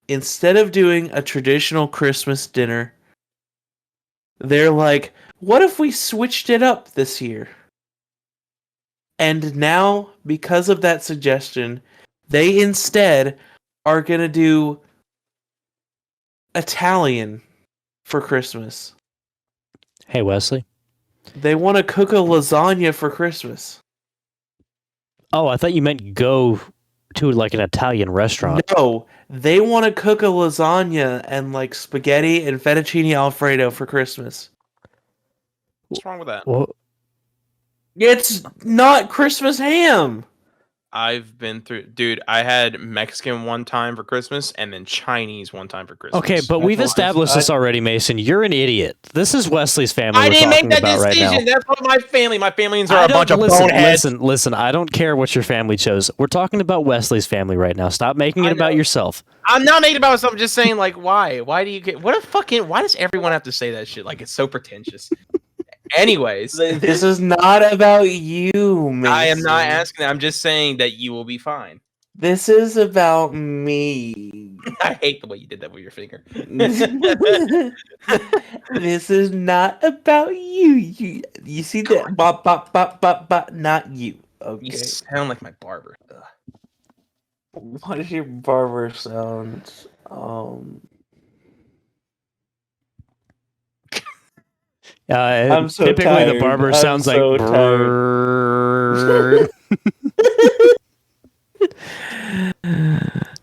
instead of doing a traditional Christmas dinner, they're like, what if we switched it up this year? And now, because of that suggestion, they instead are going to do Italian for Christmas. Hey, Wesley. They want to cook a lasagna for Christmas. Oh, I thought you meant go to like an Italian restaurant. No, they want to cook a lasagna and like spaghetti and fettuccine alfredo for Christmas. what's wrong with that? Well, It's not Christmas ham. I've been through, dude. I had Mexican one time for Christmas, and then Chinese one time for Christmas. okay, but we've That's established this already, Mason. You're an idiot. This is Wesley's family I we're didn't make talking that about right now. decision. That's what my families are I a don't- bunch of listen, boneheads. listen. I don't care what your family chose. We're talking about Wesley's family right now. Stop making I it about know. yourself. I'm not making it about myself. I'm just saying, like, why? Why do you get? What a fucking? Why does everyone have to say that shit? Like, it's so pretentious. Anyways, This is not about you, man. I am not asking that. I'm just saying that you will be fine. This is about me. I hate the way you did that with your finger. This is not about you. You see that? Bop, bop, bop, bop, bop, not you. You Okay. sound like my barber. Ugh. What is your barber sound? I'm so typically the tired. barber I'm sounds like so brrrr.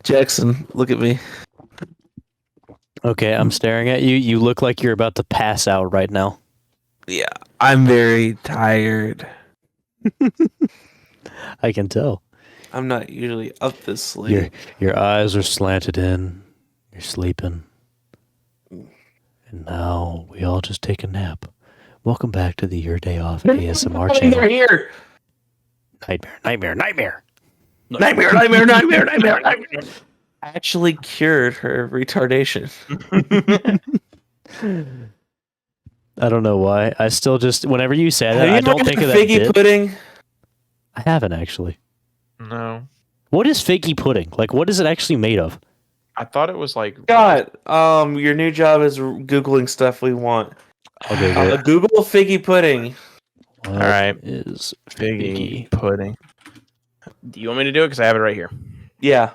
Jackson, look at me. Okay, I'm staring at you. You look like you're about to pass out right now. Yeah, I'm very tired. I can tell. I'm not usually up this late. Your eyes are slanted in. You're sleeping. And now we all just take a nap. Welcome back to the Your Day Off ASMR They're channel. here. Nightmare. Nightmare. Actually cured her retardation. I don't know why. I still just whenever you say Have that, you I ever don't had think of that figgy bit. pudding? I haven't actually. No. What is figgy pudding? Like, what is it actually made of? I thought it was like God, your new job is googling stuff we want. I'll Google it. Google figgy pudding. All right. Is figgy pudding. Do you want me to do it? Because I have it right here. Yeah.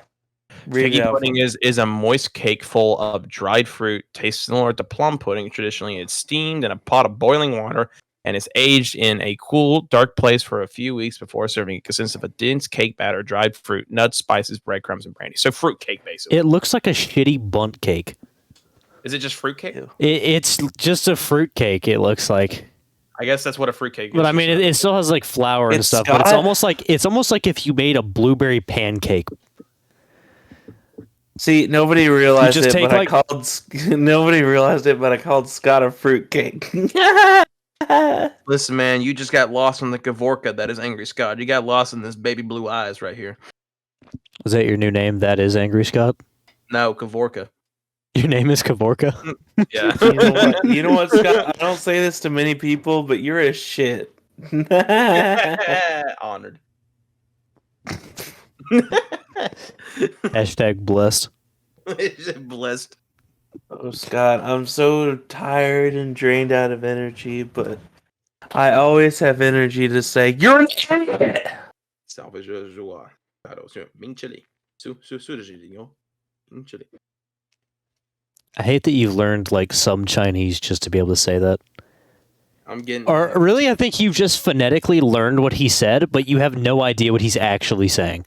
Read it Figgy out. pudding is a moist cake full of dried fruit, tastes similar to plum pudding. Traditionally, it's steamed in a pot of boiling water and is aged in a cool, dark place for a few weeks before serving. It consists of a dense cake batter, dried fruit, nuts, spices, breadcrumbs, and brandy. So fruit cake, basically. It looks like a shitty bunt cake. Is it just fruit cake? Ew. It's just a fruit cake. It looks like, I guess that's what a fruit cake is. but I mean, it still has like flour and It's stuff. But got- it's almost like if you made a blueberry pancake. See, nobody realized just it, take, but like- I called. Nobody realized it, but I called Scott a fruitcake. Listen, man, you just got lost in the Kavorka that is Angry Scott. You got lost in this baby blue eyes right here. Is that your new name? That is Angry Scott. No, Kavorka. Your name is Kavorka. Yeah. You know what? You know what, Scott? I don't say this to many people, but you're a shit. Honored. Hashtag blessed. Blessed. Oh, Scott, I'm so tired and drained out of energy, but I always have energy to say, you're an idiot! Salve joie. Claro, senhor. Bem chili. Surgilinho. Bem chili. I hate that you've learned like some Chinese just to be able to say that. I'm getting. Or really, I think you've just phonetically learned what he said, but you have no idea what he's actually saying.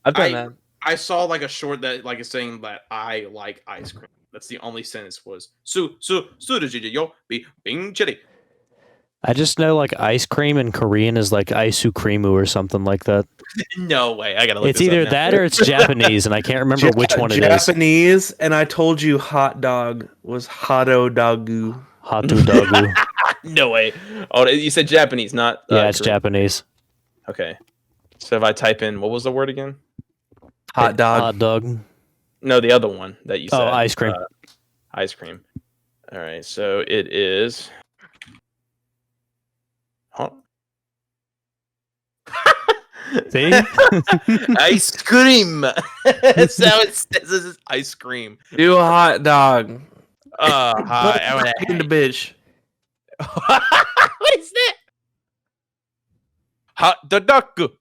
I've I- done that. I saw like a short that like is saying that I like ice cream. That's the only sentence was surgilinho. Bing chili. I just know like ice cream in Korean is like aisukrimu or something like that. No way. I gotta look. It's this up either now. that or it's Japanese, and I can't remember which one it is. Japanese, and I told you hot dog was hoto dogu. Hatu dagu. No way. Oh, you said Japanese, not. Yeah, it's Korean. Japanese. Okay. So if I type in, what was the word again? Hot dog. Hot dog. No, the other one that you said. Oh, ice cream. Ice cream. All right. So it is. Huh? See? Ice cream. That's how it says. This is ice cream. Do a hot dog. Hi. I wanna- In the bitch. what is that? Hot dog.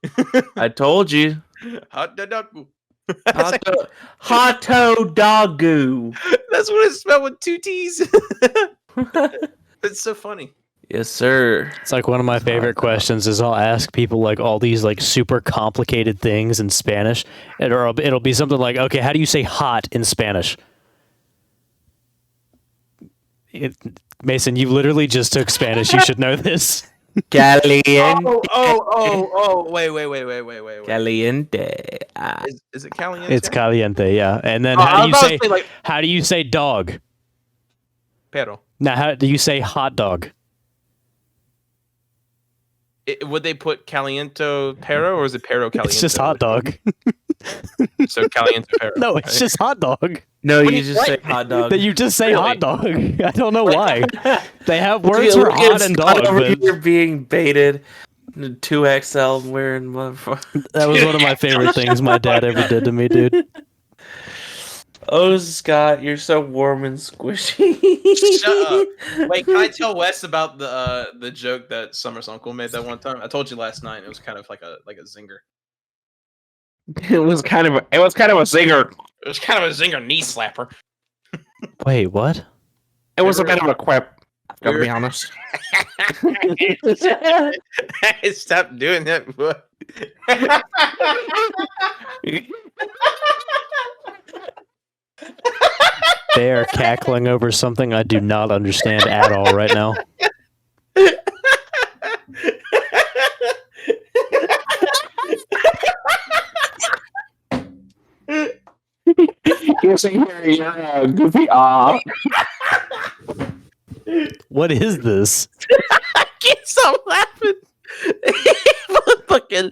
I told you. Hot dog. Hoto dogu. That's what it spelled with two T's. It's so funny. Yes, sir. It's like one of my favorite questions is I'll ask people like all these like super complicated things in Spanish, and or it'll be something like, okay, how do you say hot in Spanish? Mason, you literally just took Spanish. You should know this. Caliente. Wait. Caliente. Ah. Is it caliente? It's caliente, yeah. And then Oh, how I do was you about say to say, like, how do you say dog? pero? Now, how do you say hot dog? Would they put caliento pero or is it pero caliente? It's just hot dog. So caliente pero. No, it's right? just hot dog. No, What do you you- just say what? hot dog. That you just say Really? hot dog. I don't know Like- why. They have Look words at- for look at hot and Scott dog, over but here being baited. 2XL wearing motherfucker. That was one of my favorite things my dad ever did to me, dude. Oh, Scott, you're so warm and squishy. Shut up. Wait, can I tell Wes about the joke that Summer's uncle made that one time? I told you last night. It was kind of like a zinger. It was kind of a zinger. It was kind of a zinger knee slapper. Wait, what? It was a bit of a quip. Gotta be honest. Stop doing that. They are cackling over something I do not understand at all right now. You're saying here, you're goofy. What is this? I can't stop laughing. Fucking,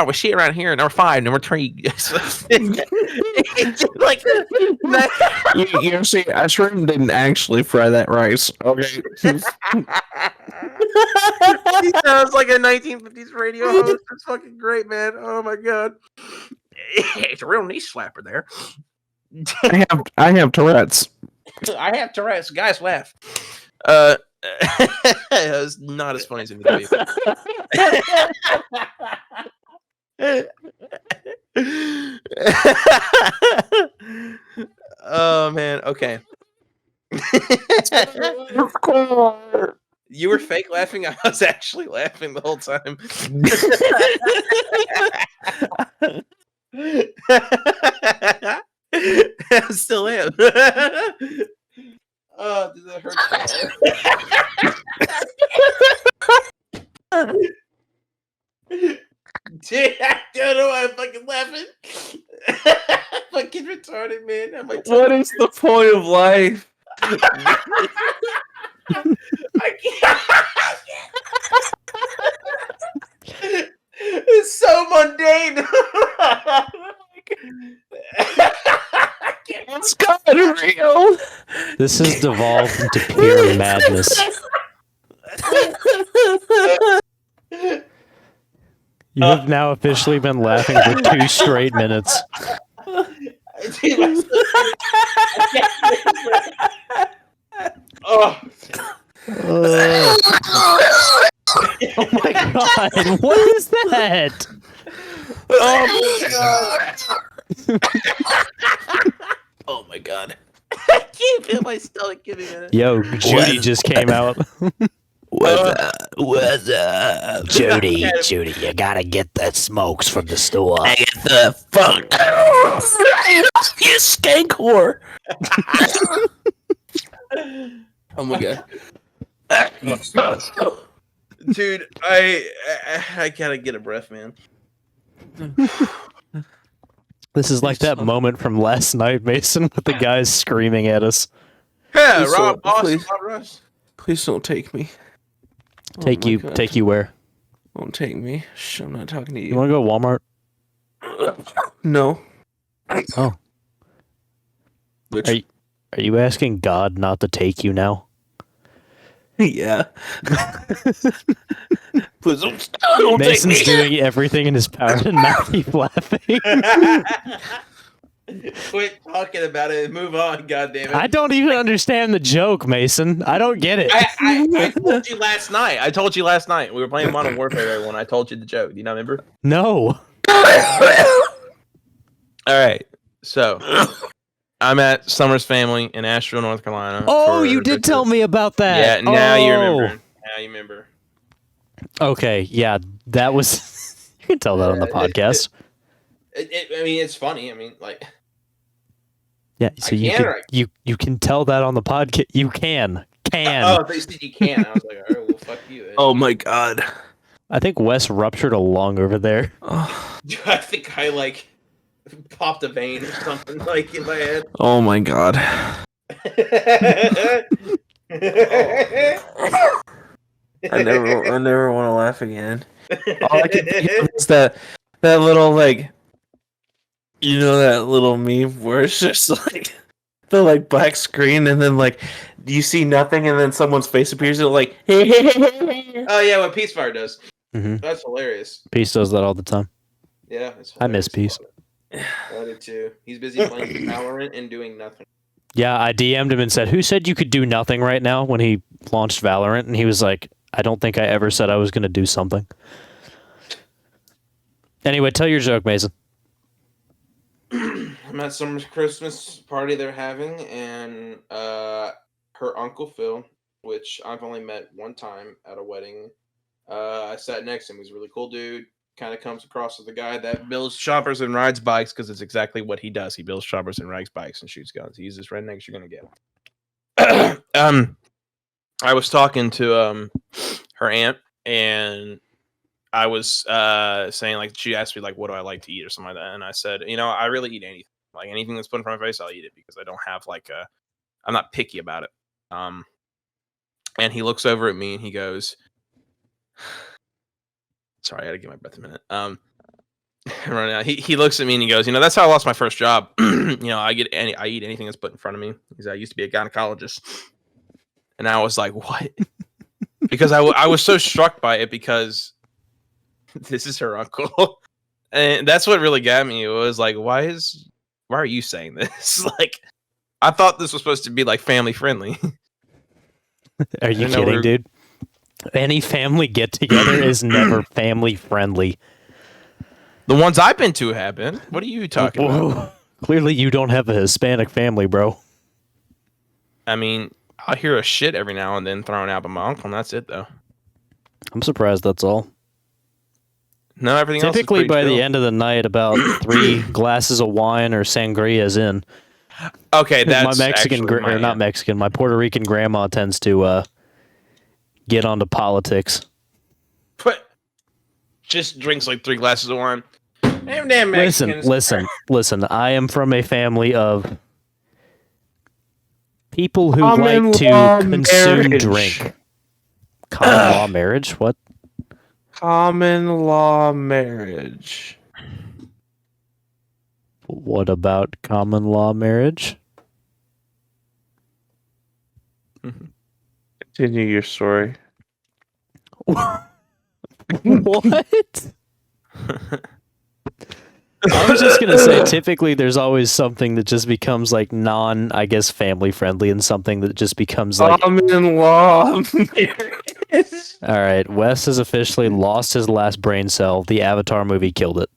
we're shit around here. Number 5, number 3. Like, you see, Ashram didn't actually fry that rice. Okay. he sounds like a 1950s radio host. It's fucking great, man. Oh my god, it's a real knee slapper there. I have Tourette's. I have Tourette's. Guys, laugh. It was not as funny as it needed to be. Oh man, okay. You were fake laughing. I was actually laughing the whole time. I still am. Oh, does that hurt? Dude, I don't know why I'm fucking laughing. Fucking retarded, man. What is the point of life? I can't. It's so mundane. It's got real. This has devolved into pure madness. You have now officially been laughing for 2 straight minutes. Oh. Oh my god, what is that? Oh my god. Oh my god. I can't feel my stomach giving it. Yo, Judy just came out. What's up? Judy, you gotta get the smokes from the store. Get the fuck you skank whore. Oh my god. Dude, I gotta get a breath, man. This is like that moment from last night, Mason, with the guys screaming at us. Yeah, Please Rob don't- Boss, please. Rob Russ. Please don't take me. Oh Take my you God. take you where? Don't take me. Shh, I'm not talking to You you. wanna go to Walmart? No. Oh. Which, Are you asking God not to take you now? yeah. Please don't take Mason's me. doing everything in his power to not keep laughing. Quit talking about it and move on, goddammit. I don't even understand the joke, Mason. I don't get it. I told you last night. We were playing Modern Warfare when I told you the joke. Do you not remember? No. All right. So I'm at Summer's family in Asheville, North Carolina. Oh, for you did Christmas. tell me about that. Yeah, now you Oh. remember. Now you remember. Okay, yeah, that was. You can tell that on the podcast. I mean, it's funny. I mean, like, Yeah, so I you can can or I- you can tell that on the podcast. You can. oh, they said you can't. I was like, all right, well, fuck you. then. Oh my god. I think Wes ruptured a lung over there. Oh, I think I like popped a vein or something like in my head. oh my god. I never want to laugh again. All I can think of is that little, like, you know, that little meme where it's just like the like black screen and then like you see nothing and then someone's face appears and like Oh yeah, what Peace Fire does. That's hilarious. Peace does that all the time. Yeah, it's I miss hilarious. Peace. I do too. He's busy playing Valorant and doing nothing. Yeah, I DM'd him and said, "Who said you could do nothing right now?" When he launched Valorant, and he was like, "I don't think I ever said I was going to do something." Anyway, tell your joke, Mason. I'm at some Christmas party they're having, and her uncle Phil, which I've only met one time at a wedding. I sat next to him. He's a really cool dude. Kind of comes across as the guy that builds choppers and rides bikes because it's exactly what he does. He builds choppers and rides bikes and shoots guns. He's this redneck you're gonna get. I was talking to her aunt, and I was saying, like, she asked me, like, what do I like to eat or something like that, and I said, I really eat anything. Like, anything that's put in front of my face, I'll eat it because I don't have I'm not picky about it. And he looks over at me and he goes, sorry, I gotta get my breath a minute. Right now, he looks at me and he goes, that's how I lost my first job. I eat anything that's put in front of me. Because I used to be a gynecologist, and I was like, what? Because I was so struck by it because this is her uncle, and that's what really got me. It was like, why are you saying this? Like, I thought this was supposed to be like family friendly. Are you kidding, dude? Any family get together is never family friendly. The ones I've been to have been. What are you talking about? Clearly, you don't have a Hispanic family, bro. I mean, I'll hear a shit every now and then thrown out by my uncle, and that's it, though. I'm surprised that's all. No, everything Typically, else is by chill. the end of the night, about 3 glasses of wine or sangria's in. Okay, that's my Mexican, actually my or not aunt. Mexican, my Puerto Rican grandma tends to get onto politics. But just drinks like 3 glasses of wine. Damn Mexicans. Listen. I am from a family of people who Common like to law consume marriage. drink. Common law marriage? What? Common law marriage. What about common law marriage? Continue your story. What? I was just gonna say, typically there's always something that just becomes like I guess, family friendly, and something that just becomes like. Common law marriage. All right, Wes has officially lost his last brain cell. The Avatar movie killed it.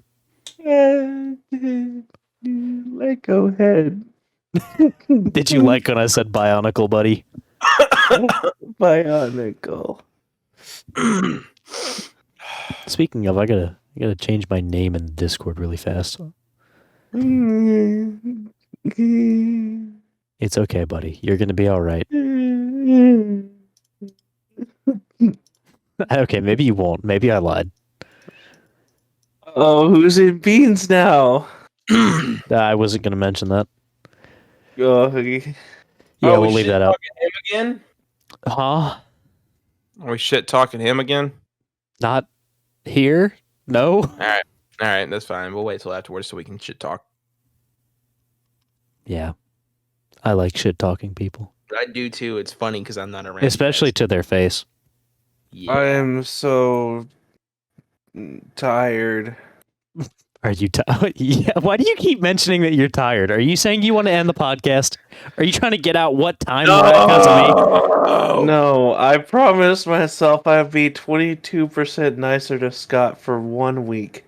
Let go head. Did you like when I said bionicle, buddy? Bionicle. Speaking of, I gotta change my name in Discord really fast. It's okay, buddy. You're gonna be all right. Okay, maybe you won't. Maybe I lied. Oh, who's in beans now? I wasn't gonna mention that. Oh, Yeah, Oh, we'll leave that out. Him again? Huh? Are we shit talking him again? Not here? No? All right, that's fine. We'll wait till afterwards so we can shit talk. Yeah. I like shit talking people. I do too. It's funny because I'm not around. Especially to their face. Yeah. I am so tired. Are you yeah, why do you keep mentioning that you're tired? Are you saying you want to end the podcast? Are you trying to get out what time we're at because of me? No, I promised myself I'd be 22% nicer to Scott for 1 week.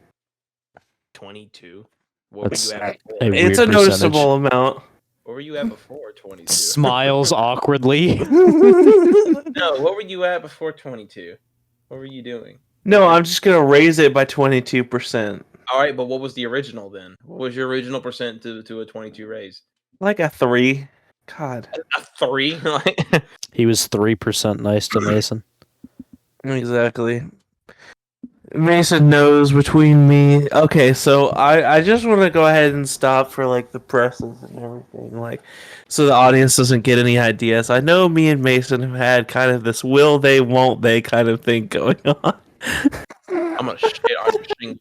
22. What That's were you at before? a weird It's a percentage. noticeable amount. What were you at before 22? Smiles awkwardly. No, what were you at before 22? What were you doing? No, I'm just gonna raise it by 22%. All right, but what was the original then? What was your original percent to a 22 raise? Like a 3. God. A 3? Like, He was 3% nice to Mason. Exactly. Mason knows between me. Okay, so I just want to go ahead and stop for like the presses and everything, like, so the audience doesn't get any ideas. I know me and Mason have had kind of this will they, won't they kind of thing going on. I'm gonna shit on your string.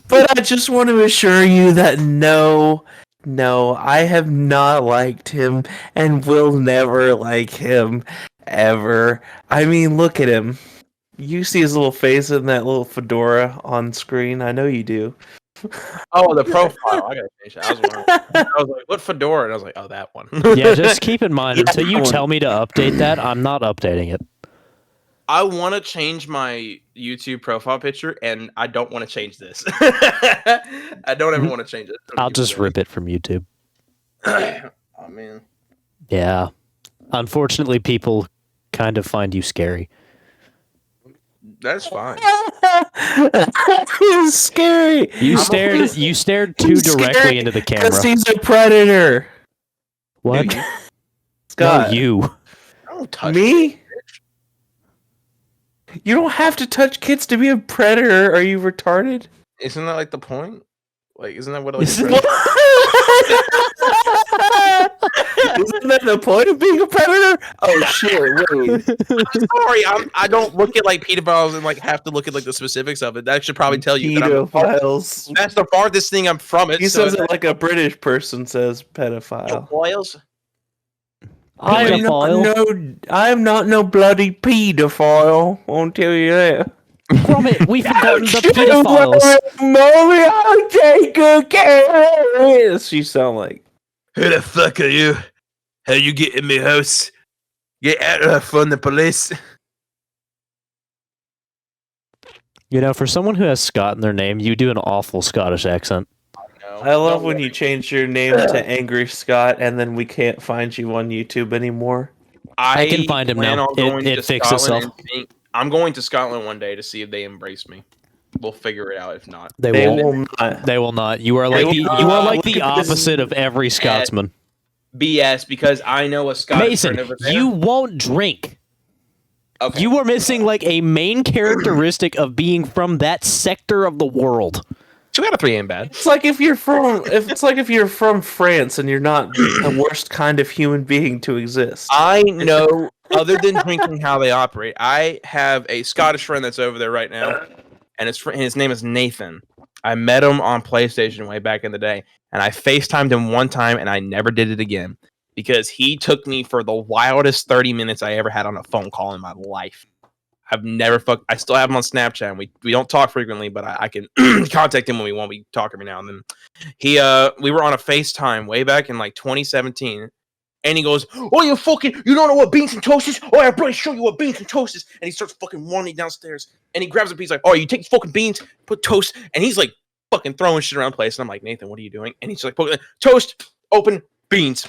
But I just want to assure you that no, I have not liked him and will never like him ever. I mean, look at him. You see his little face in that little fedora on screen. I know you do. Oh, the profile. I gotta change that. I was like, what fedora? And I was like, oh, that one. Yeah, just keep in mind Yeah, until you that one. tell me to update that, I'm not updating it. I want to change my YouTube profile picture, and I don't want to change this. I don't ever want to change it. I'll just rip it from YouTube. Oh man. Yeah. Unfortunately, people kind of find you scary. That's fine. It's scary. You I'm stared too He's directly scary into the Because camera. he's a predator. What? Dude, Scott. No, you. don't touch Me? You don't have to touch kids to be a predator. Are you retarded? Isn't that like the point? Like, isn't that what? Like, Isn't the Isn't that the point of being a predator? Oh shit! Wait. Sorry, I don't look at like pedophiles and like have to look at like the specifics of it. That should probably tell you. That Pedophiles. that's the farthest thing I'm from it. He so says it like a British person says pedophile. Pedophiles. I am not no bloody pedophile. I'll tell you that. From it, we've forgotten the pedophiles. Mommy, I'll take good care of this. She sound like. Who the fuck are you? How you get in my house? Get out of here from the police. You know, for someone who has Scott in their name, you do an awful Scottish accent. I love when you change your name to Angry Scott and then we can't find you on YouTube anymore. I can find him plan now. on going It to fixed Scotland itself. and I'm going to Scotland one day to see if they embrace me. We'll figure it out if not. They They won't. will not. They will not. You are They like will the, not. you are like Look the at this. opposite of every Scotsman. BS, because I know a Scottish Mason, friend over there. you won't drink. Okay. You are missing like a main characteristic of being from that sector of the world. 2 out of 3 ain't bad. It's like if you're from France and you're not the worst kind of human being to exist. I know, other than drinking, how they operate. I have a Scottish friend that's over there right now, and his name is Nathan. I met him on PlayStation way back in the day, and I FaceTimed him one time, and I never did it again because he took me for the wildest 30 minutes I ever had on a phone call in my life. I've never I still have him on Snapchat. And we don't talk frequently, but I can contact him when we want. We talk every now and then. We were on a FaceTime way back in like 2017. And he goes, "Oh, you don't know what beans and toast is? Oh, I'm going to show you what beans and toast is." And he starts fucking running downstairs. And he grabs a piece like, "Oh, you take the fucking beans, put toast." And he's like fucking throwing shit around the place. And I'm like, "Nathan, what are you doing?" And he's like, "Toast, open, beans.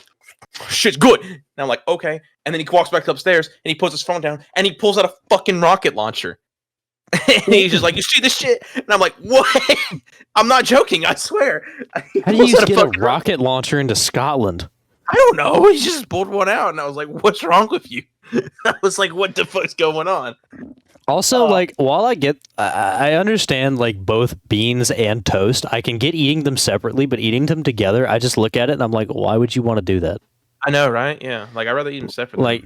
Shit's good." And I'm like, "Okay." And then he walks back upstairs and he puts his phone down and he pulls out a fucking rocket launcher. And he's just like, "You see this shit?" And I'm like, "What?" I'm not joking. I swear. How do you get a rocket launcher into Scotland? I don't know. He just pulled one out, and I was like, "What's wrong with you?" I was like, "What the fuck's going on?" Also, like, while I understand like both beans and toast, I can get eating them separately, but eating them together, I just look at it and I'm like, why would you want to do that? I know, right? Yeah, like I'd rather eat them separately. Like,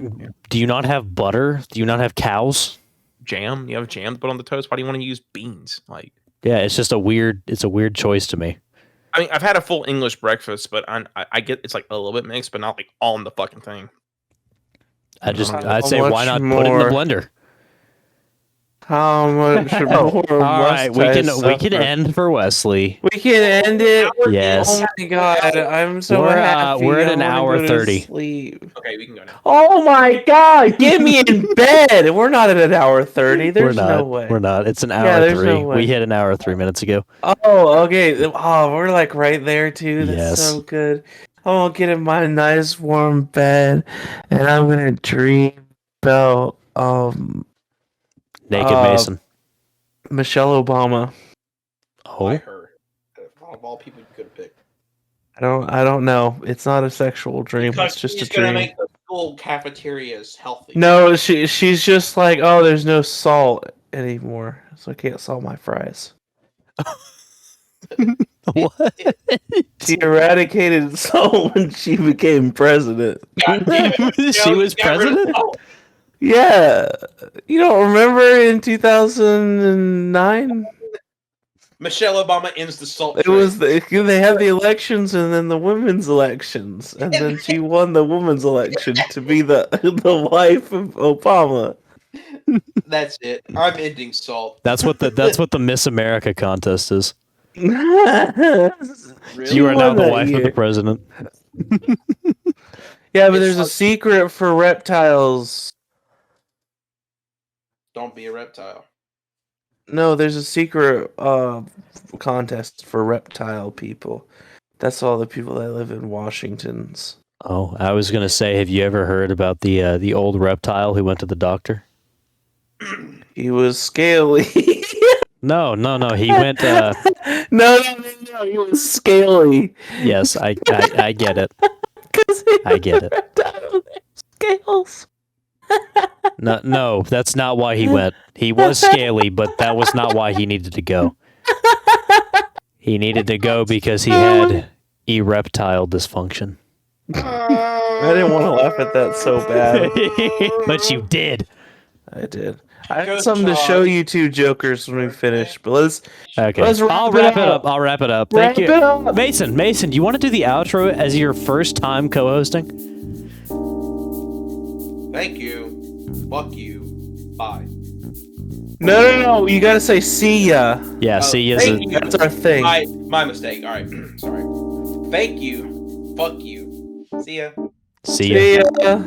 do you not have butter? Do you not have cows? Jam. You have jam to put on the toast. Why do you want to use beans? Like, Yeah, it's just a weird choice to me. I mean, I've had a full English breakfast, but I get it's like a little bit mixed, but not like on the fucking thing. I'd How say why much not put it in the more? blender? How much more? All right, we can suffer? end for Wesley. We can end it. Yes. Oh my god, I'm so happy. We're at I an wanna hour go to 30. sleep. Okay, we can go now. Oh my god, get me in bed. We're not at an hour 30. There's we're not. no way. We're not. It's an hour Yeah, there's 3. no way. We hit an hour 3 minutes ago. Oh, okay. Oh, we're like right there too. That's Yes. so good. I'm gonna get in my nice warm bed and I'm gonna dream about Naked Uh, Mason. Michelle Obama. Oh, her. Of all people you could have picked. I don't know. It's not a sexual dream. It's just a dream. the school cafeterias healthy. No, she's just like, oh, there's no salt anymore, so I can't salt my fries. what? She eradicated salt when she became president. She was president? Yeah, you don't remember in 2009? Michelle Obama ends the salt. It was they had the elections and then the women's elections, and then she won the women's election to be the wife of Obama. That's it. I'm ending salt. That's what the Miss America contest is. Really? You are now the that wife of the year. president. Yeah, but It's there's a like- secret for reptiles. Don't be a reptile. No, there's a secret contest for reptile people. That's all the people that live in Washington's. Oh, I was gonna say, have you ever heard about the old reptile who went to the doctor? He was scaly. No. He went. no, he was scaly. Yes, I get it. 'Cause he I get it. reptile scales. No, that's not why he went. He was scaly, but that was not why he needed to go. He needed to go because he had erectile dysfunction. I didn't want to laugh at that so bad. But you did. I did. I Go had something to show Charles. you two jokers when we finish, but let's Okay. Let's wrap I'll it wrap it up. up. I'll wrap it up. wrap Thank you. it up. Mason, do you want to do the outro as your first time co-hosting? Thank you. Fuck you. Bye. No. You gotta say see ya. Yeah, Oh, see, thank you. That's our thing. My mistake. All right. Sorry. Thank you. Fuck you. See ya. see ya. See ya.